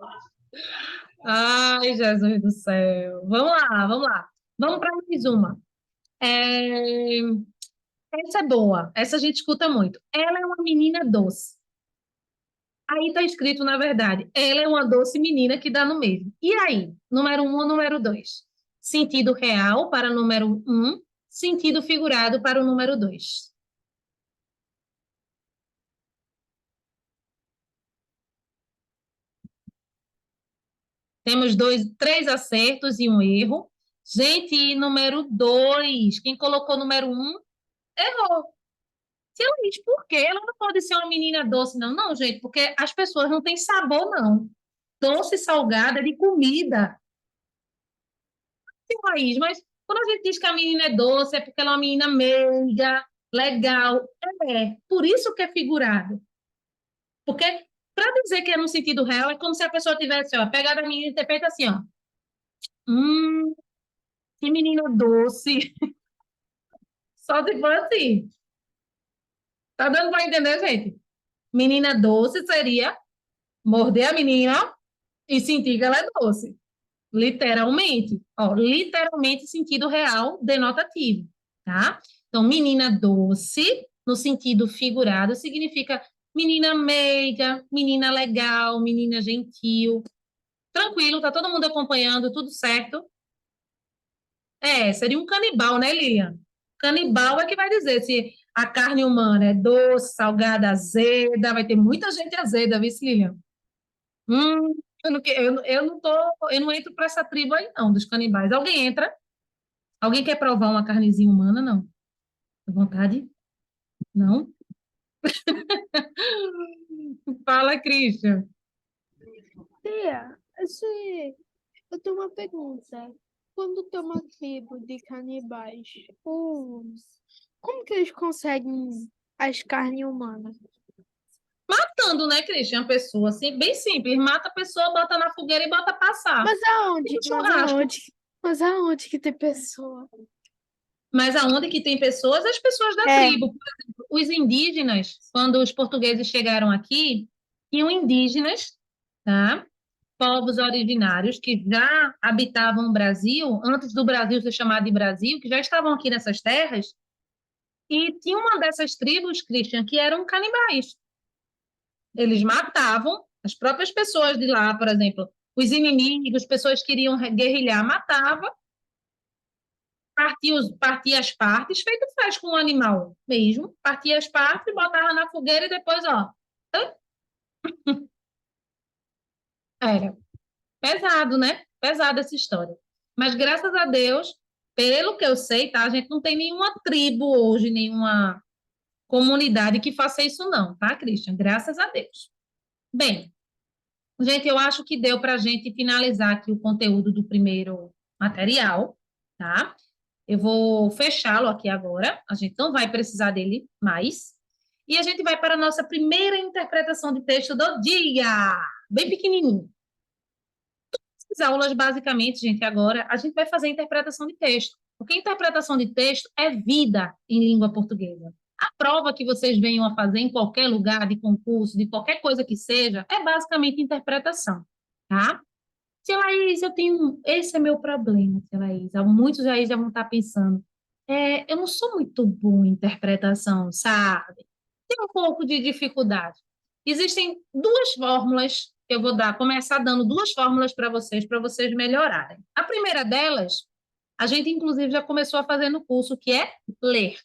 Ai, Jesus do céu. Vamos lá, vamos lá. Vamos para mais uma. É, Essa é boa, essa a gente escuta muito. Ela é uma menina doce. Aí está escrito, na verdade, ela é uma doce menina que dá no mesmo. E aí, número um ou número dois? Sentido real para o número um, sentido figurado para o número dois. Temos três acertos e um erro. Gente, e número dois, quem colocou número um, errou. Se ela diz por quê? Ela não pode ser uma menina doce, não. Não, gente, porque as pessoas não têm sabor, não. Doce e salgada é de comida. Tem raiz, mas quando a gente diz que a menina é doce, é porque ela é uma menina meiga, legal. Por isso que é figurado. Porque, para dizer que é no sentido real, é como se a pessoa tivesse, ó, pegado a menina e ter feito assim, ó. Hum, que menina doce. Só se for assim. Tá dando para entender, gente? Menina doce seria morder a menina e sentir que ela é doce. Literalmente. Ó, literalmente sentido real denotativo, tá? Então, menina doce, no sentido figurado, significa menina meiga, menina legal, menina gentil. Tranquilo, tá todo mundo acompanhando, tudo certo? Seria um canibal, né, Lilian? Canibal é que vai dizer se a carne humana é doce, salgada, azeda, vai ter muita gente azeda, viu, Lilian? Hum, eu não entro para essa tribo aí, não, dos canibais. Alguém entra? Alguém quer provar uma carnezinha humana? Não. À vontade? Não? Fala, Christian. Tia, eu tenho uma pergunta. Quando tem uma tribo de canibais, como que eles conseguem as carnes humanas? Matando, né, Christian? A pessoa, assim, bem simples. Mata a pessoa, bota na fogueira e bota passar. Mas aonde? Tipo churrasco. Mas aonde que tem pessoa? Mas aonde que tem pessoas? As pessoas da É. tribo. Por exemplo, os indígenas, quando os portugueses chegaram aqui, tinham indígenas, tá? povos originários que já habitavam o Brasil, antes do Brasil ser chamado de Brasil, que já estavam aqui nessas terras, e tinha uma dessas tribos, Christian, que eram canibais. Eles matavam as próprias pessoas de lá, por exemplo, os inimigos, pessoas que queriam guerrilhar, matava, partia as partes, feito faz com o animal mesmo, partia as partes, botava na fogueira e depois, ó, era pesado, né? Pesada essa história. Mas graças a Deus, pelo que eu sei, tá? A gente não tem nenhuma tribo hoje, nenhuma comunidade que faça isso não, tá, Christian? Graças a Deus. Bem, gente, eu acho que deu para a gente finalizar aqui o conteúdo do primeiro material, tá? Eu vou fechá-lo aqui agora, a gente não vai precisar dele mais. E a gente vai para a nossa primeira interpretação de texto do dia, bem pequenininho. As aulas, basicamente, gente, agora a gente vai fazer interpretação de texto, porque interpretação de texto é vida em língua portuguesa. A prova que vocês venham a fazer em qualquer lugar de concurso, de qualquer coisa que seja, é basicamente interpretação, tá? Tia Laís, eu tenho. Esse é meu problema, tia Laís. Muitos aí já vão estar pensando. Eu não sou muito boa em interpretação, sabe? Tenho um pouco de dificuldade. Existem duas fórmulas que eu vou começar dando duas fórmulas para vocês melhorarem. A primeira delas, a gente inclusive já começou a fazer no curso, que é ler.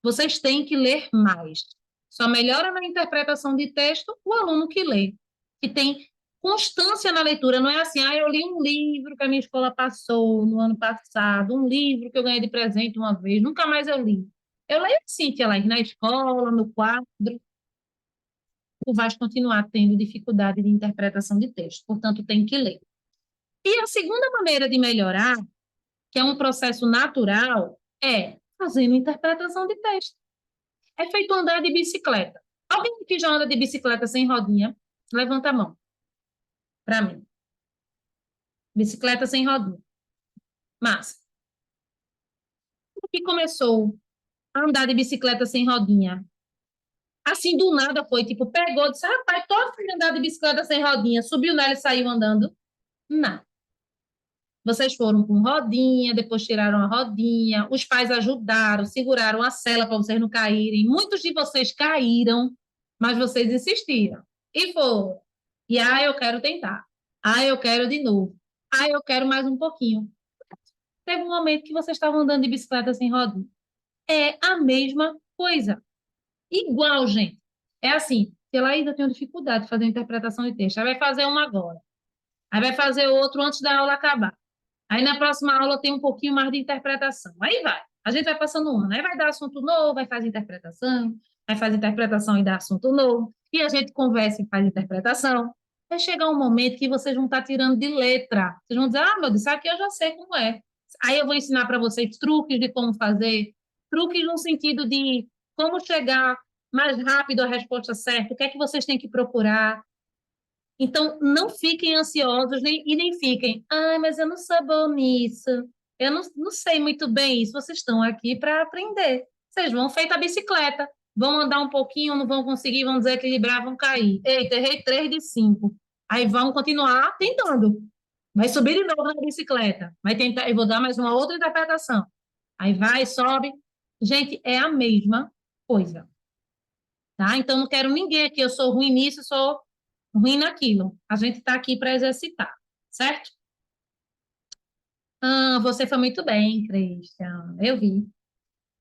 Vocês têm que ler mais. Só melhora na interpretação de texto o aluno que lê, que tem constância na leitura. Não é assim, eu li um livro que a minha escola passou no ano passado, um livro que eu ganhei de presente uma vez, nunca mais eu li. Eu leio sim, tia Laís, na escola, no quadro, tu vais continuar tendo dificuldade de interpretação de texto, portanto, tem que ler. E a segunda maneira de melhorar, que é um processo natural, é fazendo interpretação de texto. É feito andar de bicicleta. Alguém que já anda de bicicleta sem rodinha, levanta a mão para mim. Bicicleta sem rodinha. Massa. O que começou a andar de bicicleta sem rodinha? Assim, do nada foi, tipo, pegou, disse, rapaz, tô afim de andar de bicicleta sem rodinha. Subiu nela e saiu andando? Não. Vocês foram com rodinha, depois tiraram a rodinha, os pais ajudaram, seguraram a sela para vocês não caírem. Muitos de vocês caíram, mas vocês insistiram. E foram. E, eu quero tentar. Eu quero de novo. Eu quero mais um pouquinho. Teve um momento que vocês estavam andando de bicicleta sem rodinha. É a mesma coisa. Igual, gente. É assim, se ela ainda tem dificuldade de fazer interpretação de texto, aí vai fazer uma agora. Aí vai fazer outro antes da aula acabar. Aí na próxima aula tem um pouquinho mais de interpretação. Aí vai. A gente vai passando um ano. Aí vai dar assunto novo, vai fazer interpretação, vai fazer interpretação e dá assunto novo. E a gente conversa e faz interpretação. Vai chegar um momento que vocês vão estar tirando de letra. Vocês vão dizer, meu Deus, isso aqui eu já sei como é. Aí eu vou ensinar para vocês truques de como fazer, truques no sentido de como chegar mais rápido à resposta certa, o que é que vocês têm que procurar. Então, não fiquem ansiosos e nem fiquem, mas eu não sou bom nisso, eu não sei muito bem isso. Vocês estão aqui para aprender. Vocês vão feito a bicicleta, vão andar um pouquinho, não vão conseguir, vão desequilibrar, vão cair. Eita, errei 3 de 5. Aí vão continuar tentando. Vai subir de novo na bicicleta, vai tentar, eu vou dar mais uma outra interpretação. Aí vai, sobe. Gente, é a mesma coisa. Tá? Então, não quero ninguém aqui, eu sou ruim nisso, eu sou ruim naquilo. A gente está aqui para exercitar, certo? Você foi muito bem, Christian. Eu vi.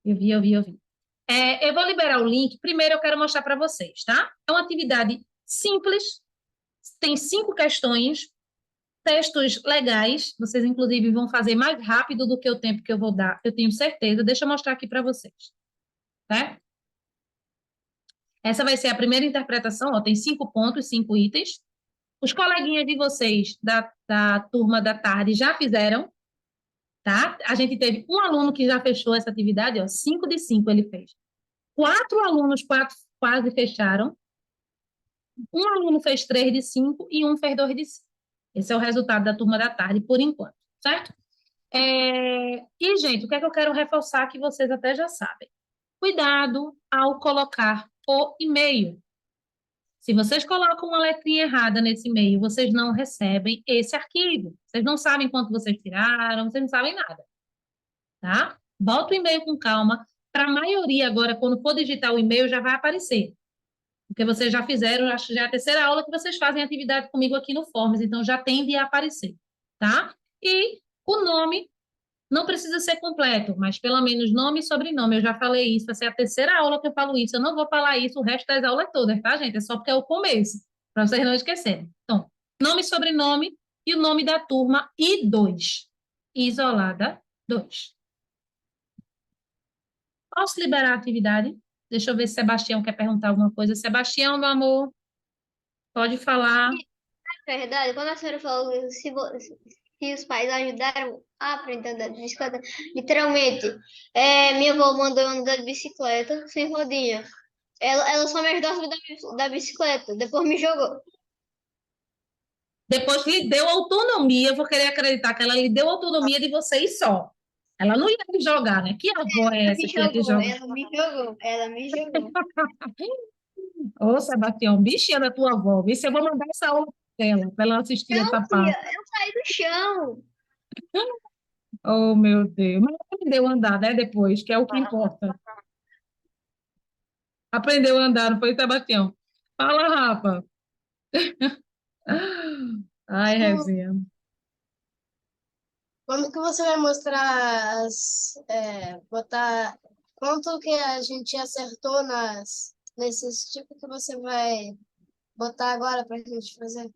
Eu vou liberar o link. Primeiro, eu quero mostrar para vocês, tá? É uma atividade simples, tem 5 questões, textos legais. Vocês, inclusive, vão fazer mais rápido do que o tempo que eu vou dar, eu tenho certeza. Deixa eu mostrar aqui para vocês, tá? Essa vai ser a primeira interpretação, ó, tem 5 pontos, 5 itens. Os coleguinhas de vocês da turma da tarde já fizeram, tá? A gente teve um aluno que já fechou essa atividade, ó, 5 de 5 ele fez. 4 alunos quase fecharam. Um aluno fez 3 de 5 e um fez 2 de 5. Esse é o resultado da turma da tarde, por enquanto, certo? E, gente, o que é que eu quero reforçar que vocês até já sabem? Cuidado ao colocar o e-mail. Se vocês colocam uma letrinha errada nesse e-mail, vocês não recebem esse arquivo. Vocês não sabem quanto vocês tiraram, vocês não sabem nada, tá? Bota o e-mail com calma. Para a maioria agora, quando for digitar o e-mail, já vai aparecer. Porque vocês já fizeram, acho que já é a terceira aula que vocês fazem atividade comigo aqui no Forms, então já tende a aparecer, tá? E o nome não precisa ser completo, mas pelo menos nome e sobrenome. Eu já falei isso, vai ser a terceira aula que eu falo isso. Eu não vou falar isso o resto das aulas todas, tá, gente? É só porque é o começo, para vocês não esquecerem. Então, nome e sobrenome e o nome da turma e 2. Isolada 2. Posso liberar a atividade? Deixa eu ver se Sebastião quer perguntar alguma coisa. Sebastião, meu amor, pode falar. Verdade, quando a senhora falou se os pais ajudaram a aprender a andar de bicicleta, literalmente, minha avó mandou eu andar de bicicleta sem rodinha. Ela só me ajudou a subir da bicicleta, depois me jogou. Depois lhe deu autonomia, vou querer acreditar que ela lhe deu autonomia de vocês só. Ela não ia lhe jogar, né? Que avó é Ela essa me que ia te jogou, jogar? ela me jogou, ela me jogou. Ô, Sebastião, bichinha da tua avó. Vê se eu vou mandar essa aula dela, para ela assistir essa Não, parte. tia, eu saí do chão. Oh, meu Deus. Mas aprendeu a andar, né? Depois, que é o que importa. Aprendeu a andar, não foi, Sebastião? Fala, Rafa. Ai, Rezinha. Quando que você vai mostrar botar quanto que a gente acertou nesses tipos que você vai botar agora para a gente fazer?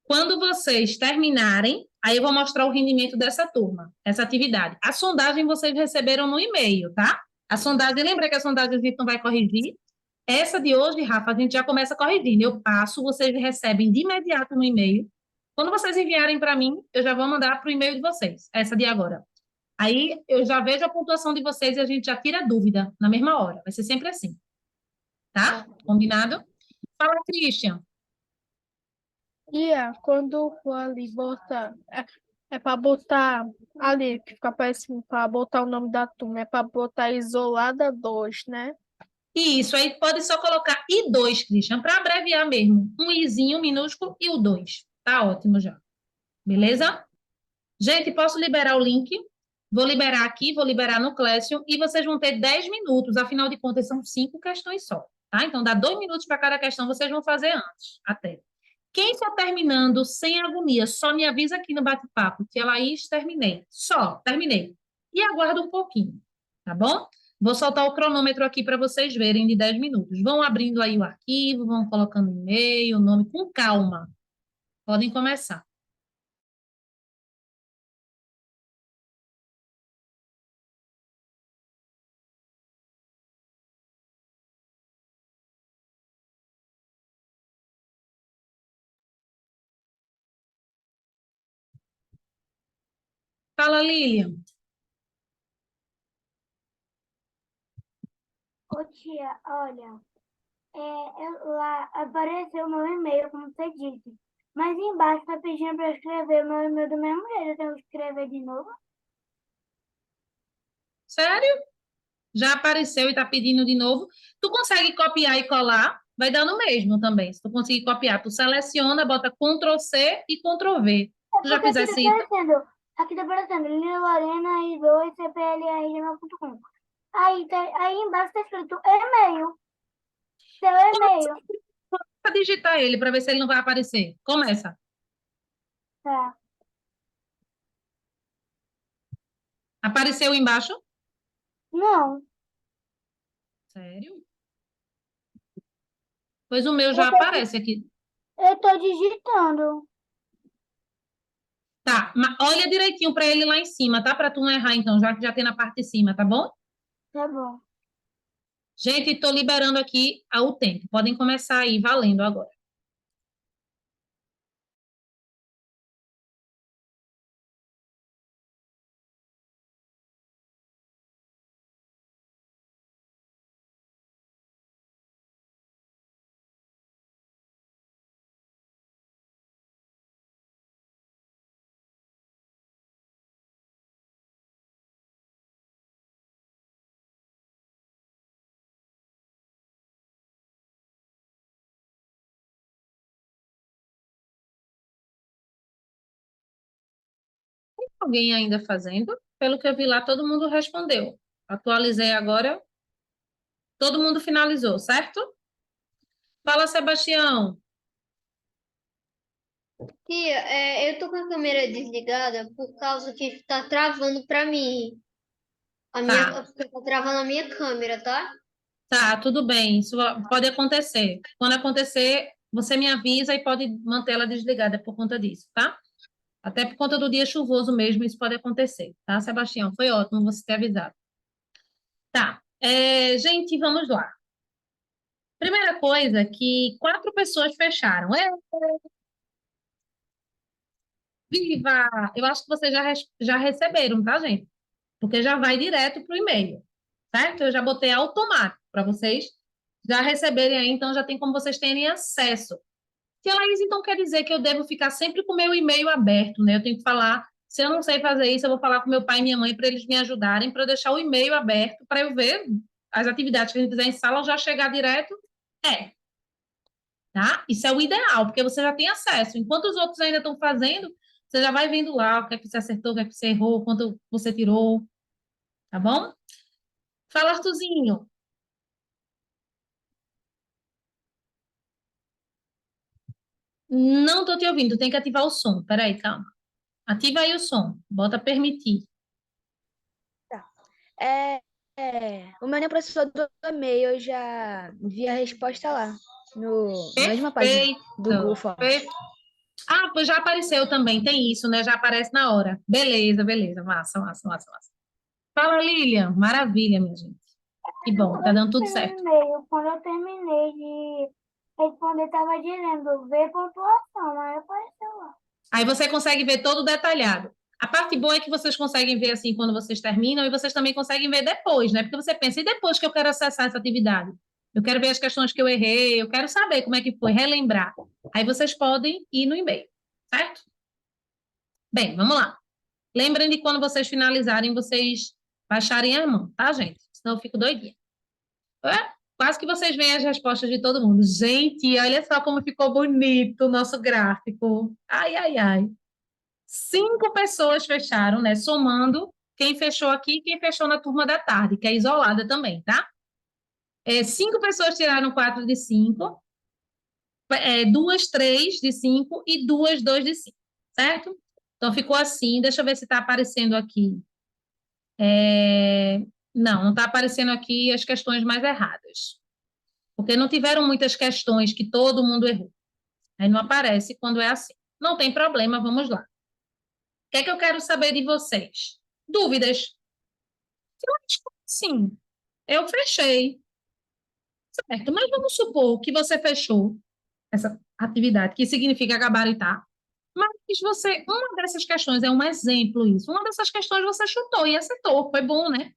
Quando vocês terminarem, aí eu vou mostrar o rendimento dessa turma, essa atividade. A sondagem vocês receberam no e-mail, tá? A sondagem, lembra que a sondagem a gente não vai corrigir? Essa de hoje, Rafa, a gente já começa corrigindo. Eu passo, vocês recebem de imediato no e-mail. Quando vocês enviarem para mim, eu já vou mandar para o e-mail de vocês, essa de agora. Aí eu já vejo a pontuação de vocês e a gente já tira a dúvida na mesma hora. Vai ser sempre assim, tá? Combinado? Fala, Christian. Quando for ali botar, é para botar ali, que fica aparecendo para botar o nome da turma, é para botar isolada 2, né? Isso, aí pode só colocar I2, Christian, para abreviar mesmo. Um Izinho minúsculo e o 2. Tá ótimo já. Beleza? Gente, posso liberar o link? Vou liberar aqui, vou liberar no Classroom e vocês vão ter 10 minutos, afinal de contas são 5 questões só, tá? Então dá 2 minutos para cada questão, vocês vão fazer antes, até. Quem for terminando sem agonia, só me avisa aqui no bate-papo que ela terminei. Só, terminei. E aguarda um pouquinho, tá bom? Vou soltar o cronômetro aqui para vocês verem de 10 minutos. Vão abrindo aí o arquivo, vão colocando e-mail, nome com calma. Podem começar. Fala, Lilian. Ô tia, olha, lá apareceu o meu e-mail, como você disse. Mas embaixo tá pedindo para eu escrever o meu e-mail do mesmo jeito. Eu tenho que escrever de novo? Sério? Já apareceu e está pedindo de novo. Tu consegue copiar e colar? Vai dar no mesmo também. Se tu conseguir copiar, tu seleciona, bota Ctrl C e Ctrl V. É Tu já porque fizesse isso? aqui tá aparecendo, Lina Lorena I2 CPLR.com. Aí embaixo tá escrito e-mail, seu e-mail. Para digitar ele, para ver se ele não vai aparecer. Começa. Tá. Apareceu embaixo? Não, Sério? Pois o meu eu já tô, aparece aqui. eu tô digitando. Tá, olha direitinho para ele lá em cima, tá? Para tu não errar, então, já que já tem na parte de cima, tá bom? Tá bom. Gente, estou liberando aqui o tempo. Podem começar aí, valendo agora. alguém ainda fazendo? Pelo que eu vi lá, todo mundo respondeu. Atualizei agora, todo mundo finalizou, certo? Fala, Sebastião. Tia, eu tô com a câmera desligada por causa que tá travando pra mim. Tá, Porque tá travando a minha câmera, tá? tá, tudo bem. Isso pode acontecer. Quando acontecer, você me avisa e pode manter ela desligada por conta disso, tá? Até por conta do dia chuvoso mesmo, isso pode acontecer, tá, Sebastião? Foi ótimo você ter avisado. Tá, gente, vamos lá. Primeira coisa que 4 pessoas fecharam. Viva! Eu acho que vocês já receberam, tá, gente? Porque já vai direto para o e-mail, certo? Eu já botei automático para vocês já receberem aí, então já tem como vocês terem acesso. Tia Laís, então quer dizer que eu devo ficar sempre com o meu e-mail aberto, né? Eu tenho que falar, se eu não sei fazer isso, eu vou falar com meu pai e minha mãe para eles me ajudarem, para eu deixar o e-mail aberto, para eu ver as atividades que a gente fizer em sala, já chegar direto. É, tá? Isso é o ideal, porque você já tem acesso. Enquanto os outros ainda estão fazendo, você já vai vendo lá o que é que você acertou, o que é que você errou, quanto você tirou, tá bom? Fala, Artuzinho. Não tô te ouvindo, tem que ativar o som. Peraí, calma. Ativa aí o som, bota permitir. Tá. O meu processou do e-mail, eu já vi a resposta lá, na mesma página do Google Perfeito. Forms. Ah, pois já apareceu também, tem isso, né? Já aparece na hora. Beleza, beleza. Massa, massa, massa, massa. Fala, Lilian. Maravilha, minha gente. Que bom, tá dando tudo Recebi certo. um e-mail, quando eu terminei de responder, estava dizendo ver pontuação, aí apareceu lá. Aí você consegue ver todo detalhado. A parte boa é que vocês conseguem ver assim quando vocês terminam e vocês também conseguem ver depois, né? Porque você pensa, e depois que eu quero acessar essa atividade? Eu quero ver as questões que eu errei, eu quero saber como é que foi, relembrar. Aí vocês podem ir no e-mail, certo? Bem, vamos lá. Lembrem de quando vocês finalizarem, vocês baixarem a mão, tá, gente? Senão eu fico doidinha. Quase que vocês veem as respostas de todo mundo. Gente, olha só como ficou bonito o nosso gráfico. Ai, ai, ai. 5 pessoas fecharam, né? Somando quem fechou aqui e quem fechou na turma da tarde, que é isolada também, tá? 5 pessoas tiraram 4 de 5, 2, 3 de 5 e 2, 2 de 5, certo? Então ficou assim. Deixa eu ver se está aparecendo aqui. Não, não está aparecendo aqui as questões mais erradas. Porque não tiveram muitas questões que todo mundo errou. Aí não aparece quando é assim. Não tem problema, vamos lá. O que é que eu quero saber de vocês? Dúvidas? Sim, eu fechei, certo? Mas vamos supor que você fechou essa atividade, que significa gabaritar. Mas uma dessas questões é um exemplo isso. Uma dessas questões você chutou e acertou, foi bom, né?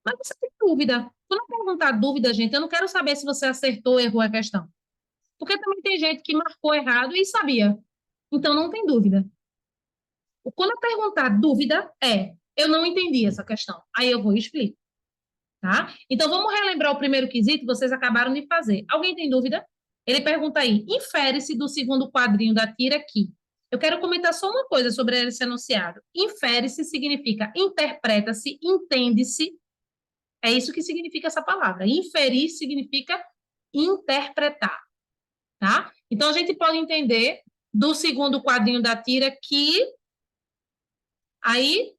Mas você tem dúvida. Quando eu perguntar dúvida, gente, eu não quero saber se você acertou ou errou a questão. Porque também tem gente que marcou errado e sabia. Então não tem dúvida. Quando eu perguntar dúvida, eu não entendi essa questão. Aí eu vou e explico, tá? Então vamos relembrar o primeiro quesito que vocês acabaram de fazer. Alguém tem dúvida? Ele pergunta aí, infere-se do segundo quadrinho da tira aqui. Eu quero comentar só uma coisa sobre esse enunciado. Infere-se significa interpreta-se, entende-se. É isso que significa essa palavra. Inferir significa interpretar, tá? Então a gente pode entender do segundo quadrinho da tira que aí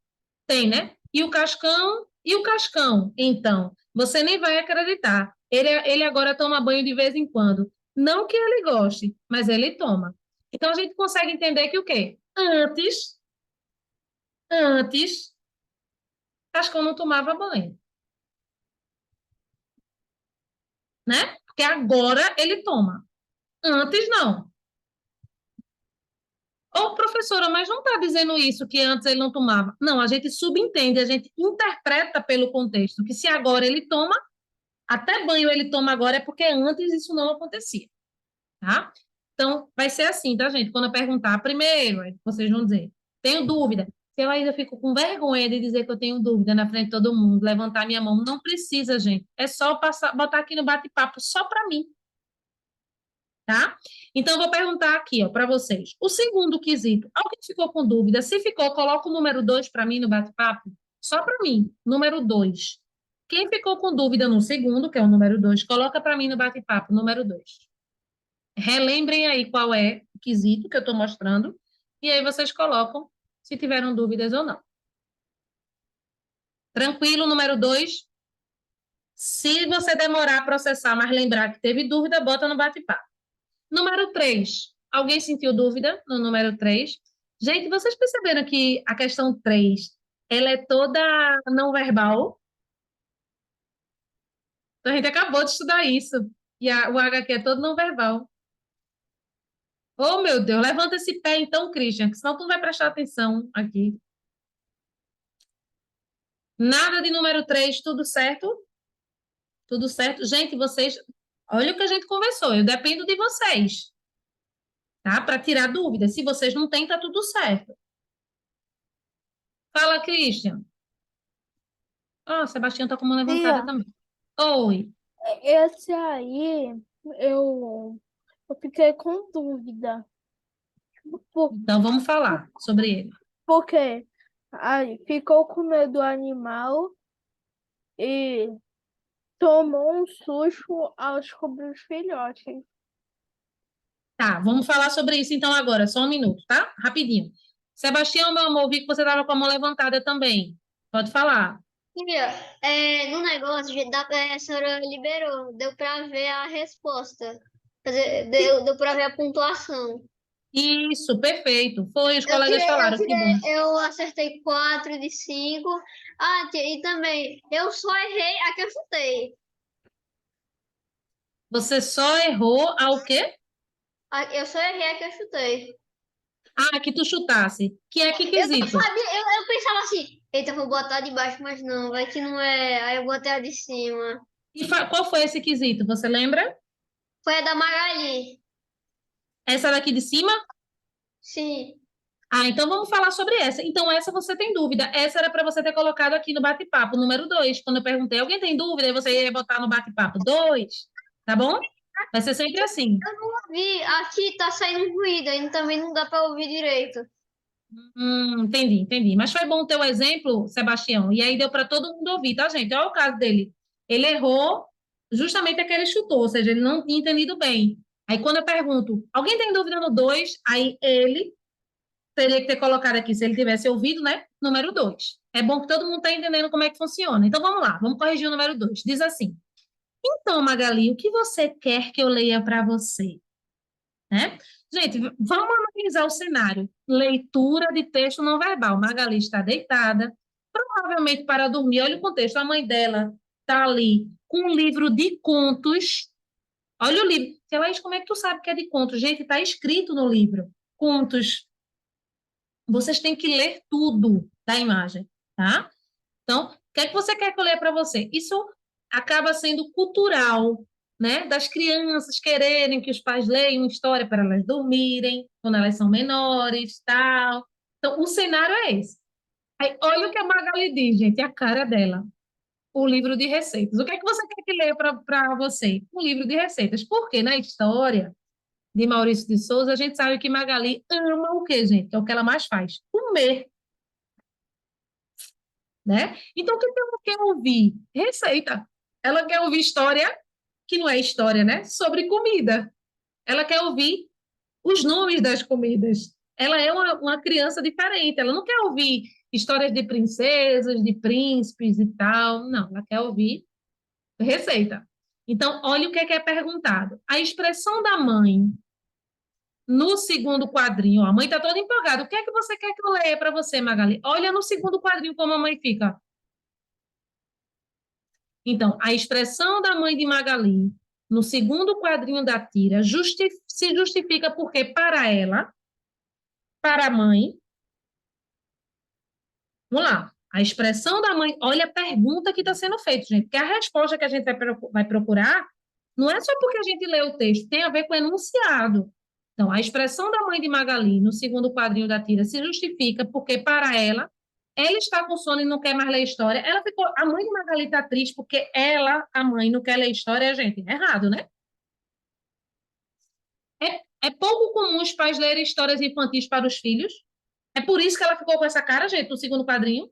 tem, né? E o Cascão? E o Cascão? Então, você nem vai acreditar. Ele agora toma banho de vez em quando. Não que ele goste, mas ele toma. Então, a gente consegue entender que o quê? Antes, Cascão não tomava banho, né? Porque agora ele toma. Antes, não. Ô, professora, mas não está dizendo isso, que antes ele não tomava. Não, a gente subentende, a gente interpreta pelo contexto, que se agora ele toma, até banho ele toma agora, é porque antes isso não acontecia, tá? Então, vai ser assim, tá, gente? Quando eu perguntar primeiro, aí vocês vão dizer, tenho dúvida. Se eu ainda fico com vergonha de dizer que eu tenho dúvida na frente de todo mundo, levantar minha mão, não precisa, gente. É só botar aqui no bate-papo só para mim. tá? Então, eu vou perguntar aqui, ó, para vocês. O segundo quesito, alguém ficou com dúvida? Se ficou, coloca o número 2 para mim no bate-papo. Só para mim, número 2. Quem ficou com dúvida no segundo, que é o número 2, coloca para mim no bate-papo, número 2. Relembrem aí qual é o quesito que eu estou mostrando, e aí vocês colocam se tiveram dúvidas ou não. Tranquilo, número 2? Se você demorar a processar, mas lembrar que teve dúvida, bota no bate-papo. Número 3. Alguém sentiu dúvida no número 3? Gente, vocês perceberam que a questão 3, ela é toda não verbal? Então, a gente acabou de estudar isso. E o HQ é todo não verbal. Oh, meu Deus, levanta esse pé então, Christian, que senão tu não vai prestar atenção aqui. Nada de número 3, tudo certo? Tudo certo? Gente, vocês, olha o que a gente conversou, eu dependo de vocês, tá? Para tirar dúvidas. Se vocês não têm, tá tudo certo. Fala, Christian. Ah, Sebastião tá com uma levantada Tia, também. Oi. esse aí eu fiquei com dúvida. Por, Então vamos falar sobre ele. porque aí ficou com medo do animal e tomou um susto ao descobrir os filhotes. Tá, vamos falar sobre isso então agora, só um minuto, tá? Rapidinho. Sebastião, meu amor, vi que você tava com a mão levantada também. Pode falar. Tia, no negócio, a senhora liberou, deu para ver a resposta. Quer dizer, deu para ver a pontuação. Isso, perfeito. Foi, os Eu colegas tirei, eu falaram, que bom. tirei, eu acertei 4 de 5. Ah, tia, e também, eu só errei a que eu chutei. Você só errou ao quê? Eu só errei a que eu chutei. Ah, que tu chutasse. Que é que Eu não quesito? sabia, eu pensava assim, eita, vou botar de baixo, mas não, vai que não é. Aí eu botei a de cima. E qual foi esse quesito? Você lembra? Foi a da Magali. Essa daqui de cima? Sim. Ah, então vamos falar sobre essa. Então, essa você tem dúvida. Essa era para você ter colocado aqui no bate-papo, número 2. Quando eu perguntei, alguém tem dúvida? Aí você ia botar no bate-papo 2, tá bom? Vai ser sempre assim. Eu não ouvi, aqui tá saindo ruído, aí também não dá para ouvir direito. Entendi, entendi. Mas foi bom o teu exemplo, Sebastião. E aí deu para todo mundo ouvir, tá, gente? Olha o caso dele. Ele errou justamente a que ele chutou, ou seja, ele não tinha entendido bem. Aí quando eu pergunto, alguém tem dúvida no 2? Aí ele teria que ter colocado aqui, se ele tivesse ouvido, né? Número 2. É bom que todo mundo está entendendo como é que funciona. Então vamos lá, vamos corrigir o número 2. Diz assim: então, Magali, o que você quer que eu leia para você? Né? Gente, vamos analisar o cenário. Leitura de texto não verbal. Magali está deitada, provavelmente para dormir. Olha o contexto, a mãe dela está ali com um livro de contos. Olha o livro. Laís, como é que tu sabe que é de contos? Gente, está escrito no livro. Contos. Vocês têm que ler tudo da imagem, tá? Então, o que é que você quer que eu leia para você? Isso acaba sendo cultural, né? Das crianças quererem que os pais leiam história para elas dormirem, quando elas são menores, tal. Então, o cenário é esse. Aí, olha o que a Magali diz, gente, a cara dela. O livro de receitas. O que é que você quer que leia para você? Um livro de receitas. Porque na história de Maurício de Souza, a gente sabe que Magali ama o quê, gente? Que é o que ela mais faz. Comer, né? Então, o que ela quer ouvir? Receita. Ela quer ouvir história, que não é história, né? Sobre comida. Ela quer ouvir os nomes das comidas. Ela é uma criança diferente. Ela não quer ouvir histórias de princesas, de príncipes e tal. Não, ela quer ouvir receita. Então, olha o que é perguntado. A expressão da mãe no segundo quadrinho, ó, a mãe está toda empolgada. O que é que você quer que eu leia para você, Magali? Olha no segundo quadrinho como a mãe fica. Então, a expressão da mãe de Magali, no segundo quadrinho da tira, se justifica porque, para ela, para a mãe, vamos lá, a expressão da mãe, olha a pergunta que está sendo feita, gente, porque a resposta que a gente vai procurar não é só porque a gente lê o texto, tem a ver com o enunciado. Então, a expressão da mãe de Magali, no segundo quadrinho da tira, se justifica porque, para ela está com sono e não quer mais ler história. Ela ficou, a mãe de Magali está triste porque ela, a mãe, não quer ler história, gente. É errado, né? É pouco comum os pais lerem histórias infantis para os filhos. É por isso que ela ficou com essa cara, gente, no segundo quadrinho.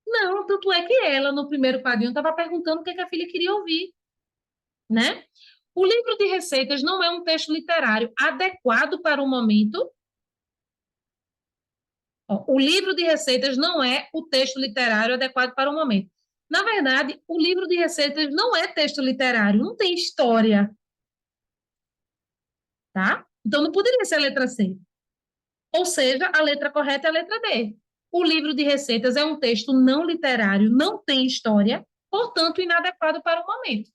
Não, tanto é que ela, no primeiro quadrinho, estava perguntando o que a filha queria ouvir, né? O livro de receitas não é um texto literário adequado para o momento. O livro de receitas não é o texto literário adequado para o momento. Na verdade, o livro de receitas não é texto literário, não tem história, tá? Então não poderia ser a letra C. Ou seja, a letra correta é a letra D. O livro de receitas é um texto não literário, não tem história, portanto, inadequado para o momento.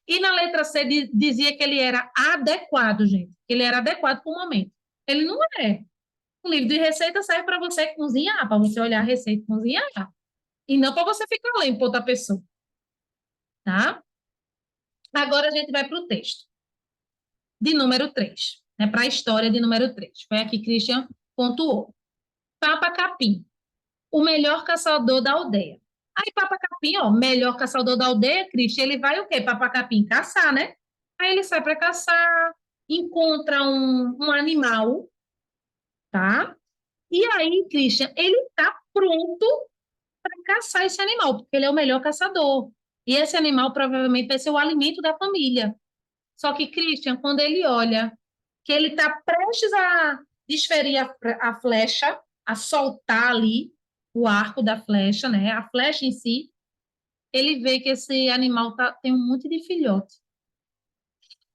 E na letra C dizia que ele era adequado, gente. Ele era adequado para o momento. Ele não é. O livro de receita serve para você cozinhar, para você olhar a receita e cozinhar. E não para você ficar lendo para outra pessoa. Tá? Agora a gente vai para o texto. De número 3. Né, para a história de número 3. Foi aqui que Christian pontuou. Papa Capim, o melhor caçador da aldeia. Aí Papa Capim, ó, melhor caçador da aldeia, Christian, ele vai o quê? Papa Capim caçar, né? Aí ele sai para caçar, encontra um animal, tá? E aí, Christian, ele está pronto para caçar esse animal, porque ele é o melhor caçador. E esse animal provavelmente vai ser o alimento da família. Só que, Christian, quando ele olha que ele está prestes a desferir a flecha, a soltar ali o arco da flecha, né? A flecha em si, ele vê que esse animal tem um monte de filhote.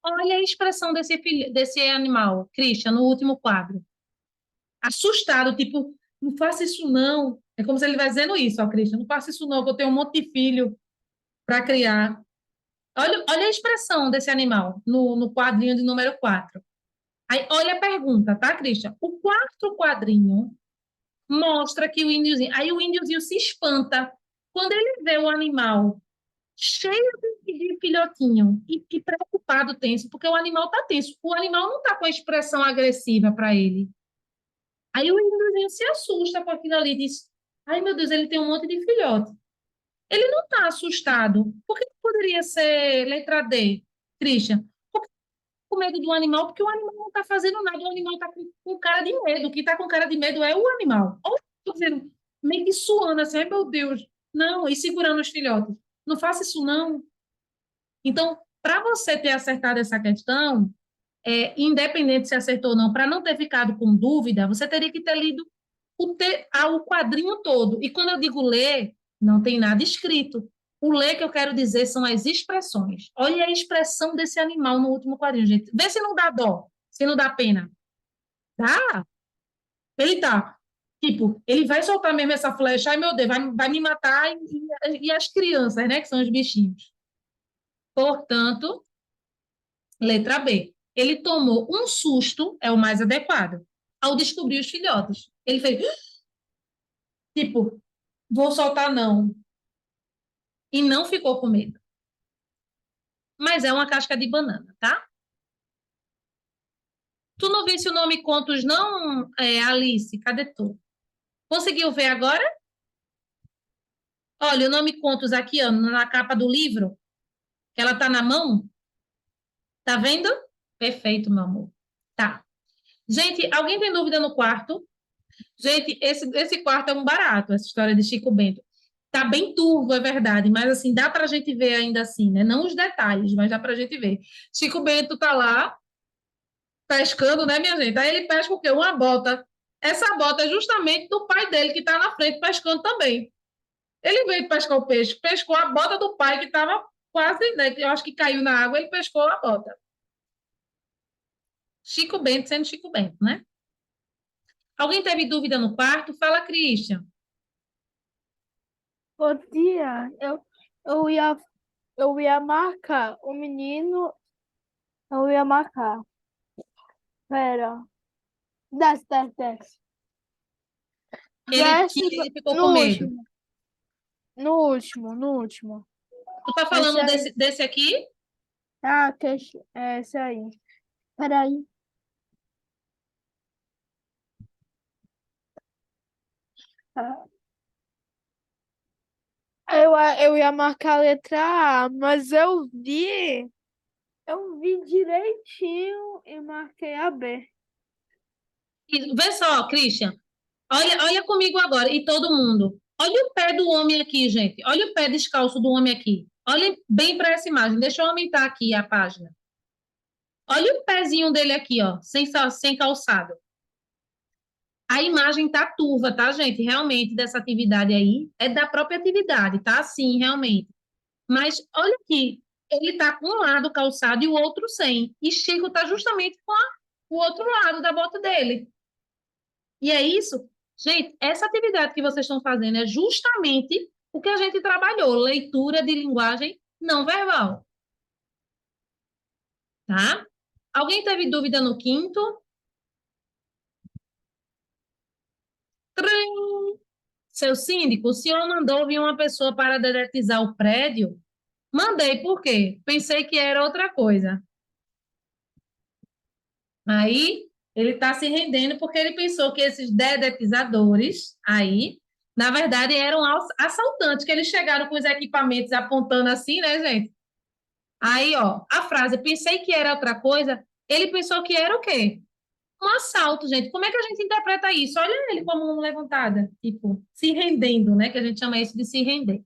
Olha a expressão desse animal, Christian, no último quadro. Assustado, tipo, não faça isso não. É como se ele estivesse dizendo isso, ó, Christian, não faça isso não, que eu tenho um monte de filho para criar. Olha a expressão desse animal no quadrinho de número 4. Aí, olha a pergunta, tá, Christian? O quarto quadrinho mostra que o índiozinho... Aí o índiozinho se espanta quando ele vê o animal cheio de filhotinho e preocupado, tenso, porque o animal está tenso. O animal não está com a expressão agressiva para ele. Aí o índiozinho se assusta com aquilo ali e diz: ai, meu Deus, ele tem um monte de filhote. Ele não está assustado. Por que poderia ser letra D, Christian? Porque com medo do animal, porque o animal não está fazendo nada, o animal está com cara de medo. O que está com cara de medo é o animal. Ou estou dizendo, meio que suando assim, ai meu Deus. Não, e segurando os filhotes. Não faça isso, não. Então, para você ter acertado essa questão, independente se acertou ou não, para não ter ficado com dúvida, você teria que ter lido o quadrinho todo. E quando eu digo ler, não tem nada escrito. O ler que eu quero dizer são as expressões. Olha a expressão desse animal no último quadrinho, gente. Vê se não dá dó, se não dá pena. Dá? Ele tá. Tipo, ele vai soltar mesmo essa flecha, ai meu Deus, vai me matar e as crianças, né, que são os bichinhos. Portanto, letra B. Ele tomou um susto, é o mais adequado, ao descobrir os filhotes. Ele fez, tipo, vou soltar não. E não ficou com medo. Mas é uma casca de banana, tá? Tu não visse o nome Contos, não, Alice? Cadê tu? Conseguiu ver agora? Olha, o nome Contos aqui, ó, na capa do livro, que ela tá na mão. Tá vendo? Perfeito, meu amor. Tá. Gente, alguém tem dúvida no quarto? Gente, esse quarto é um barato, essa história de Chico Bento. Tá bem turvo, é verdade, mas assim, dá pra gente ver ainda assim, né? Não os detalhes, mas dá pra gente ver. Chico Bento tá lá pescando, né, minha gente? Aí ele pesca o quê? Uma bota. Essa bota é justamente do pai dele, que tá na frente pescando também. Ele veio pescar o peixe, pescou a bota do pai, que tava quase, né? Eu acho que caiu na água, ele pescou a bota. Chico Bento sendo Chico Bento, né? Alguém teve dúvida no quarto? Fala, Christian. Ô, tia, eu ia, eu ia marcar o menino, eu ia marcar. Pera, desce, desce, desce. Ele, Desce que ele ficou com no medo. último, no último. Tu tá Esse falando aí. desse aqui? Ah, é esse aí. Peraí. Ah, eu ia marcar a letra A, mas eu vi Eu vi direitinho e marquei a B. Vê só, Christian. Olha comigo agora, e todo mundo. Olha o pé do homem aqui, gente. Olha o pé descalço do homem aqui. Olhem bem para essa imagem. Deixa eu aumentar aqui a página. Olha o pezinho dele aqui, ó, sem calçado. A imagem tá turva, tá, gente? Realmente, dessa atividade aí, é da própria atividade, tá? Sim, realmente. Mas olha aqui, ele tá com um lado calçado e o outro sem. E Chico tá justamente com o outro lado da bota dele. E é isso. Gente, essa atividade que vocês estão fazendo é justamente o que a gente trabalhou, leitura de linguagem não verbal, tá? Alguém teve dúvida no quinto? Trim! Seu síndico, o senhor mandou vir uma pessoa para dedetizar o prédio? Mandei, por quê? Pensei que era outra coisa. Aí, ele está se rendendo porque ele pensou que esses dedetizadores aí, na verdade, eram assaltantes, que eles chegaram com os equipamentos apontando assim, né, gente? Aí, ó, a frase, pensei que era outra coisa, ele pensou que era o quê? Um assalto, gente. Como é que a gente interpreta isso? Olha ele com a mão levantada, tipo, se rendendo, né? Que a gente chama isso de se render,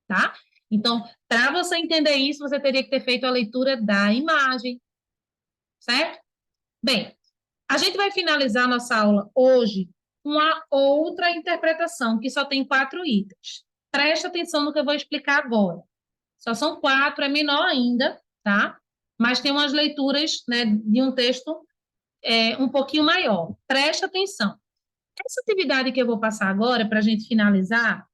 tá? Então, para você entender isso, você teria que ter feito a leitura da imagem, certo? Bem, a gente vai finalizar nossa aula hoje com a outra interpretação, que só tem 4 itens. Preste atenção no que eu vou explicar agora. Só são 4, é menor ainda, tá? Mas tem umas leituras, né, de um texto um pouquinho maior. Preste atenção. Essa atividade que eu vou passar agora, para a gente finalizar,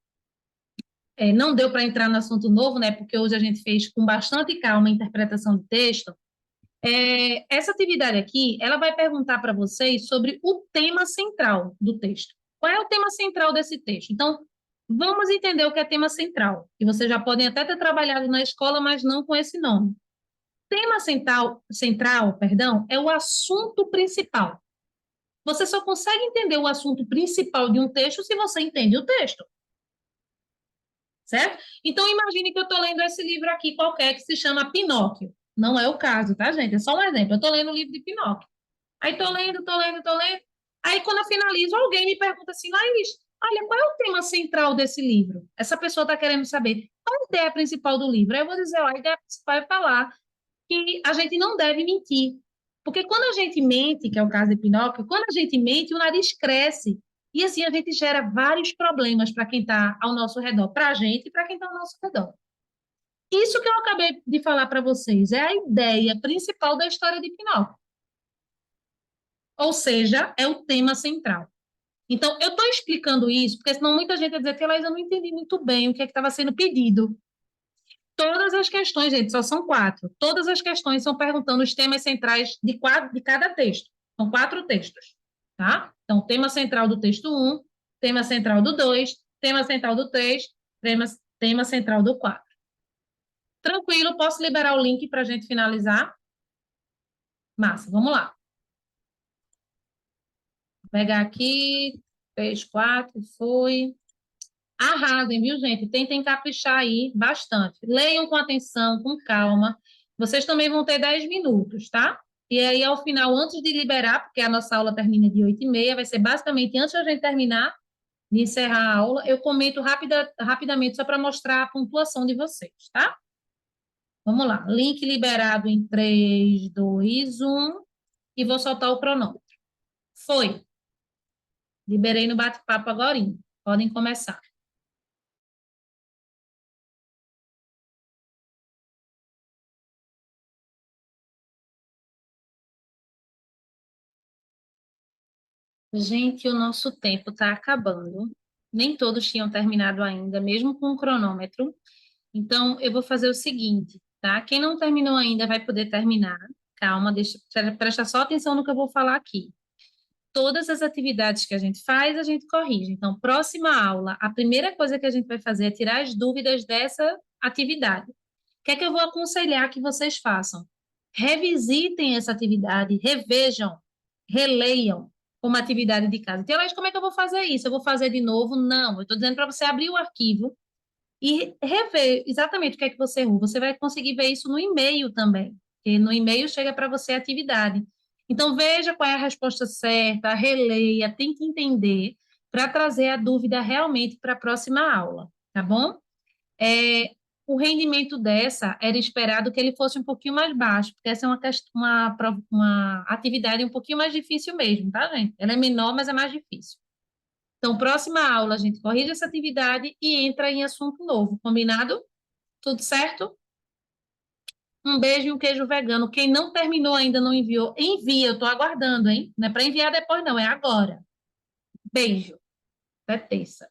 não deu para entrar no assunto novo, né? Porque hoje a gente fez com bastante calma a interpretação do texto. Essa atividade aqui, ela vai perguntar para vocês sobre o tema central do texto. Qual é o tema central desse texto? Então, vamos entender o que é tema central, que vocês já podem até ter trabalhado na escola, mas não com esse nome. Tema central, perdão, é o assunto principal. Você só consegue entender o assunto principal de um texto se você entende o texto. Certo? Então, imagine que eu estou lendo esse livro aqui qualquer que se chama Pinóquio. Não é o caso, tá, gente? É só um exemplo. Eu estou lendo o livro de Pinóquio. Aí estou lendo. Aí, quando eu finalizo, alguém me pergunta assim, Laís, olha, qual é o tema central desse livro? Essa pessoa está querendo saber qual é a ideia principal do livro. Aí eu vou dizer, ó, a ideia principal é falar que a gente não deve mentir. Porque quando a gente mente, que é o caso de Pinóquio, quando a gente mente, o nariz cresce. E assim a gente gera vários problemas para quem está ao nosso redor, para a gente e para quem está ao nosso redor. Isso que eu acabei de falar para vocês é a ideia principal da história de Pinóquio. Ou seja, é o tema central. Então, eu estou explicando isso, porque senão muita gente vai dizer que eu não entendi muito bem o que é que estava sendo pedido. Todas as questões, gente, só são 4. Todas as questões são perguntando os temas centrais de cada texto. São 4 textos, tá? Então, tema central do texto 1, tema central do 2, tema central do 3, tema central do 4. Tranquilo, posso liberar o link para a gente finalizar? Massa, vamos lá. Vou pegar aqui, 3, 4, foi. Arrasem, viu, gente? Tentem caprichar aí bastante. Leiam com atenção, com calma. Vocês também vão ter 10 minutos, tá? E aí, ao final, antes de liberar, porque a nossa aula termina de 8h30, vai ser basicamente antes da gente terminar, de encerrar a aula, eu comento rapidamente só para mostrar a pontuação de vocês, tá? Vamos lá. Link liberado em 3, 2, 1. E vou soltar o cronômetro. Foi. Liberei no bate-papo agora. Podem começar. Gente, o nosso tempo está acabando. Nem todos tinham terminado ainda, mesmo com o cronômetro. Então, eu vou fazer o seguinte, tá? Quem não terminou ainda vai poder terminar. Calma, presta só atenção no que eu vou falar aqui. Todas as atividades que a gente faz, a gente corrige. Então, próxima aula, a primeira coisa que a gente vai fazer é tirar as dúvidas dessa atividade. O que é que eu vou aconselhar que vocês façam? Revisitem essa atividade, revejam, releiam como atividade de casa. Então, como é que eu vou fazer isso? Eu vou fazer de novo? Não, eu estou dizendo para você abrir o arquivo e rever exatamente o que é que você errou. Você vai conseguir ver isso no e-mail também. porque no e-mail chega para você a atividade. Então, veja qual é a resposta certa, releia, tente entender para trazer a dúvida realmente para a próxima aula, tá bom? O rendimento dessa era esperado que ele fosse um pouquinho mais baixo, porque essa é uma atividade um pouquinho mais difícil mesmo, tá, gente? Ela é menor, mas é mais difícil. Então, próxima aula, a gente corrige essa atividade e entra em assunto novo, combinado? Tudo certo? Um beijo e um queijo vegano. Quem não terminou ainda, não enviou, envia, eu estou aguardando, hein? Não é para enviar depois, não, é agora. Beijo. Até terça.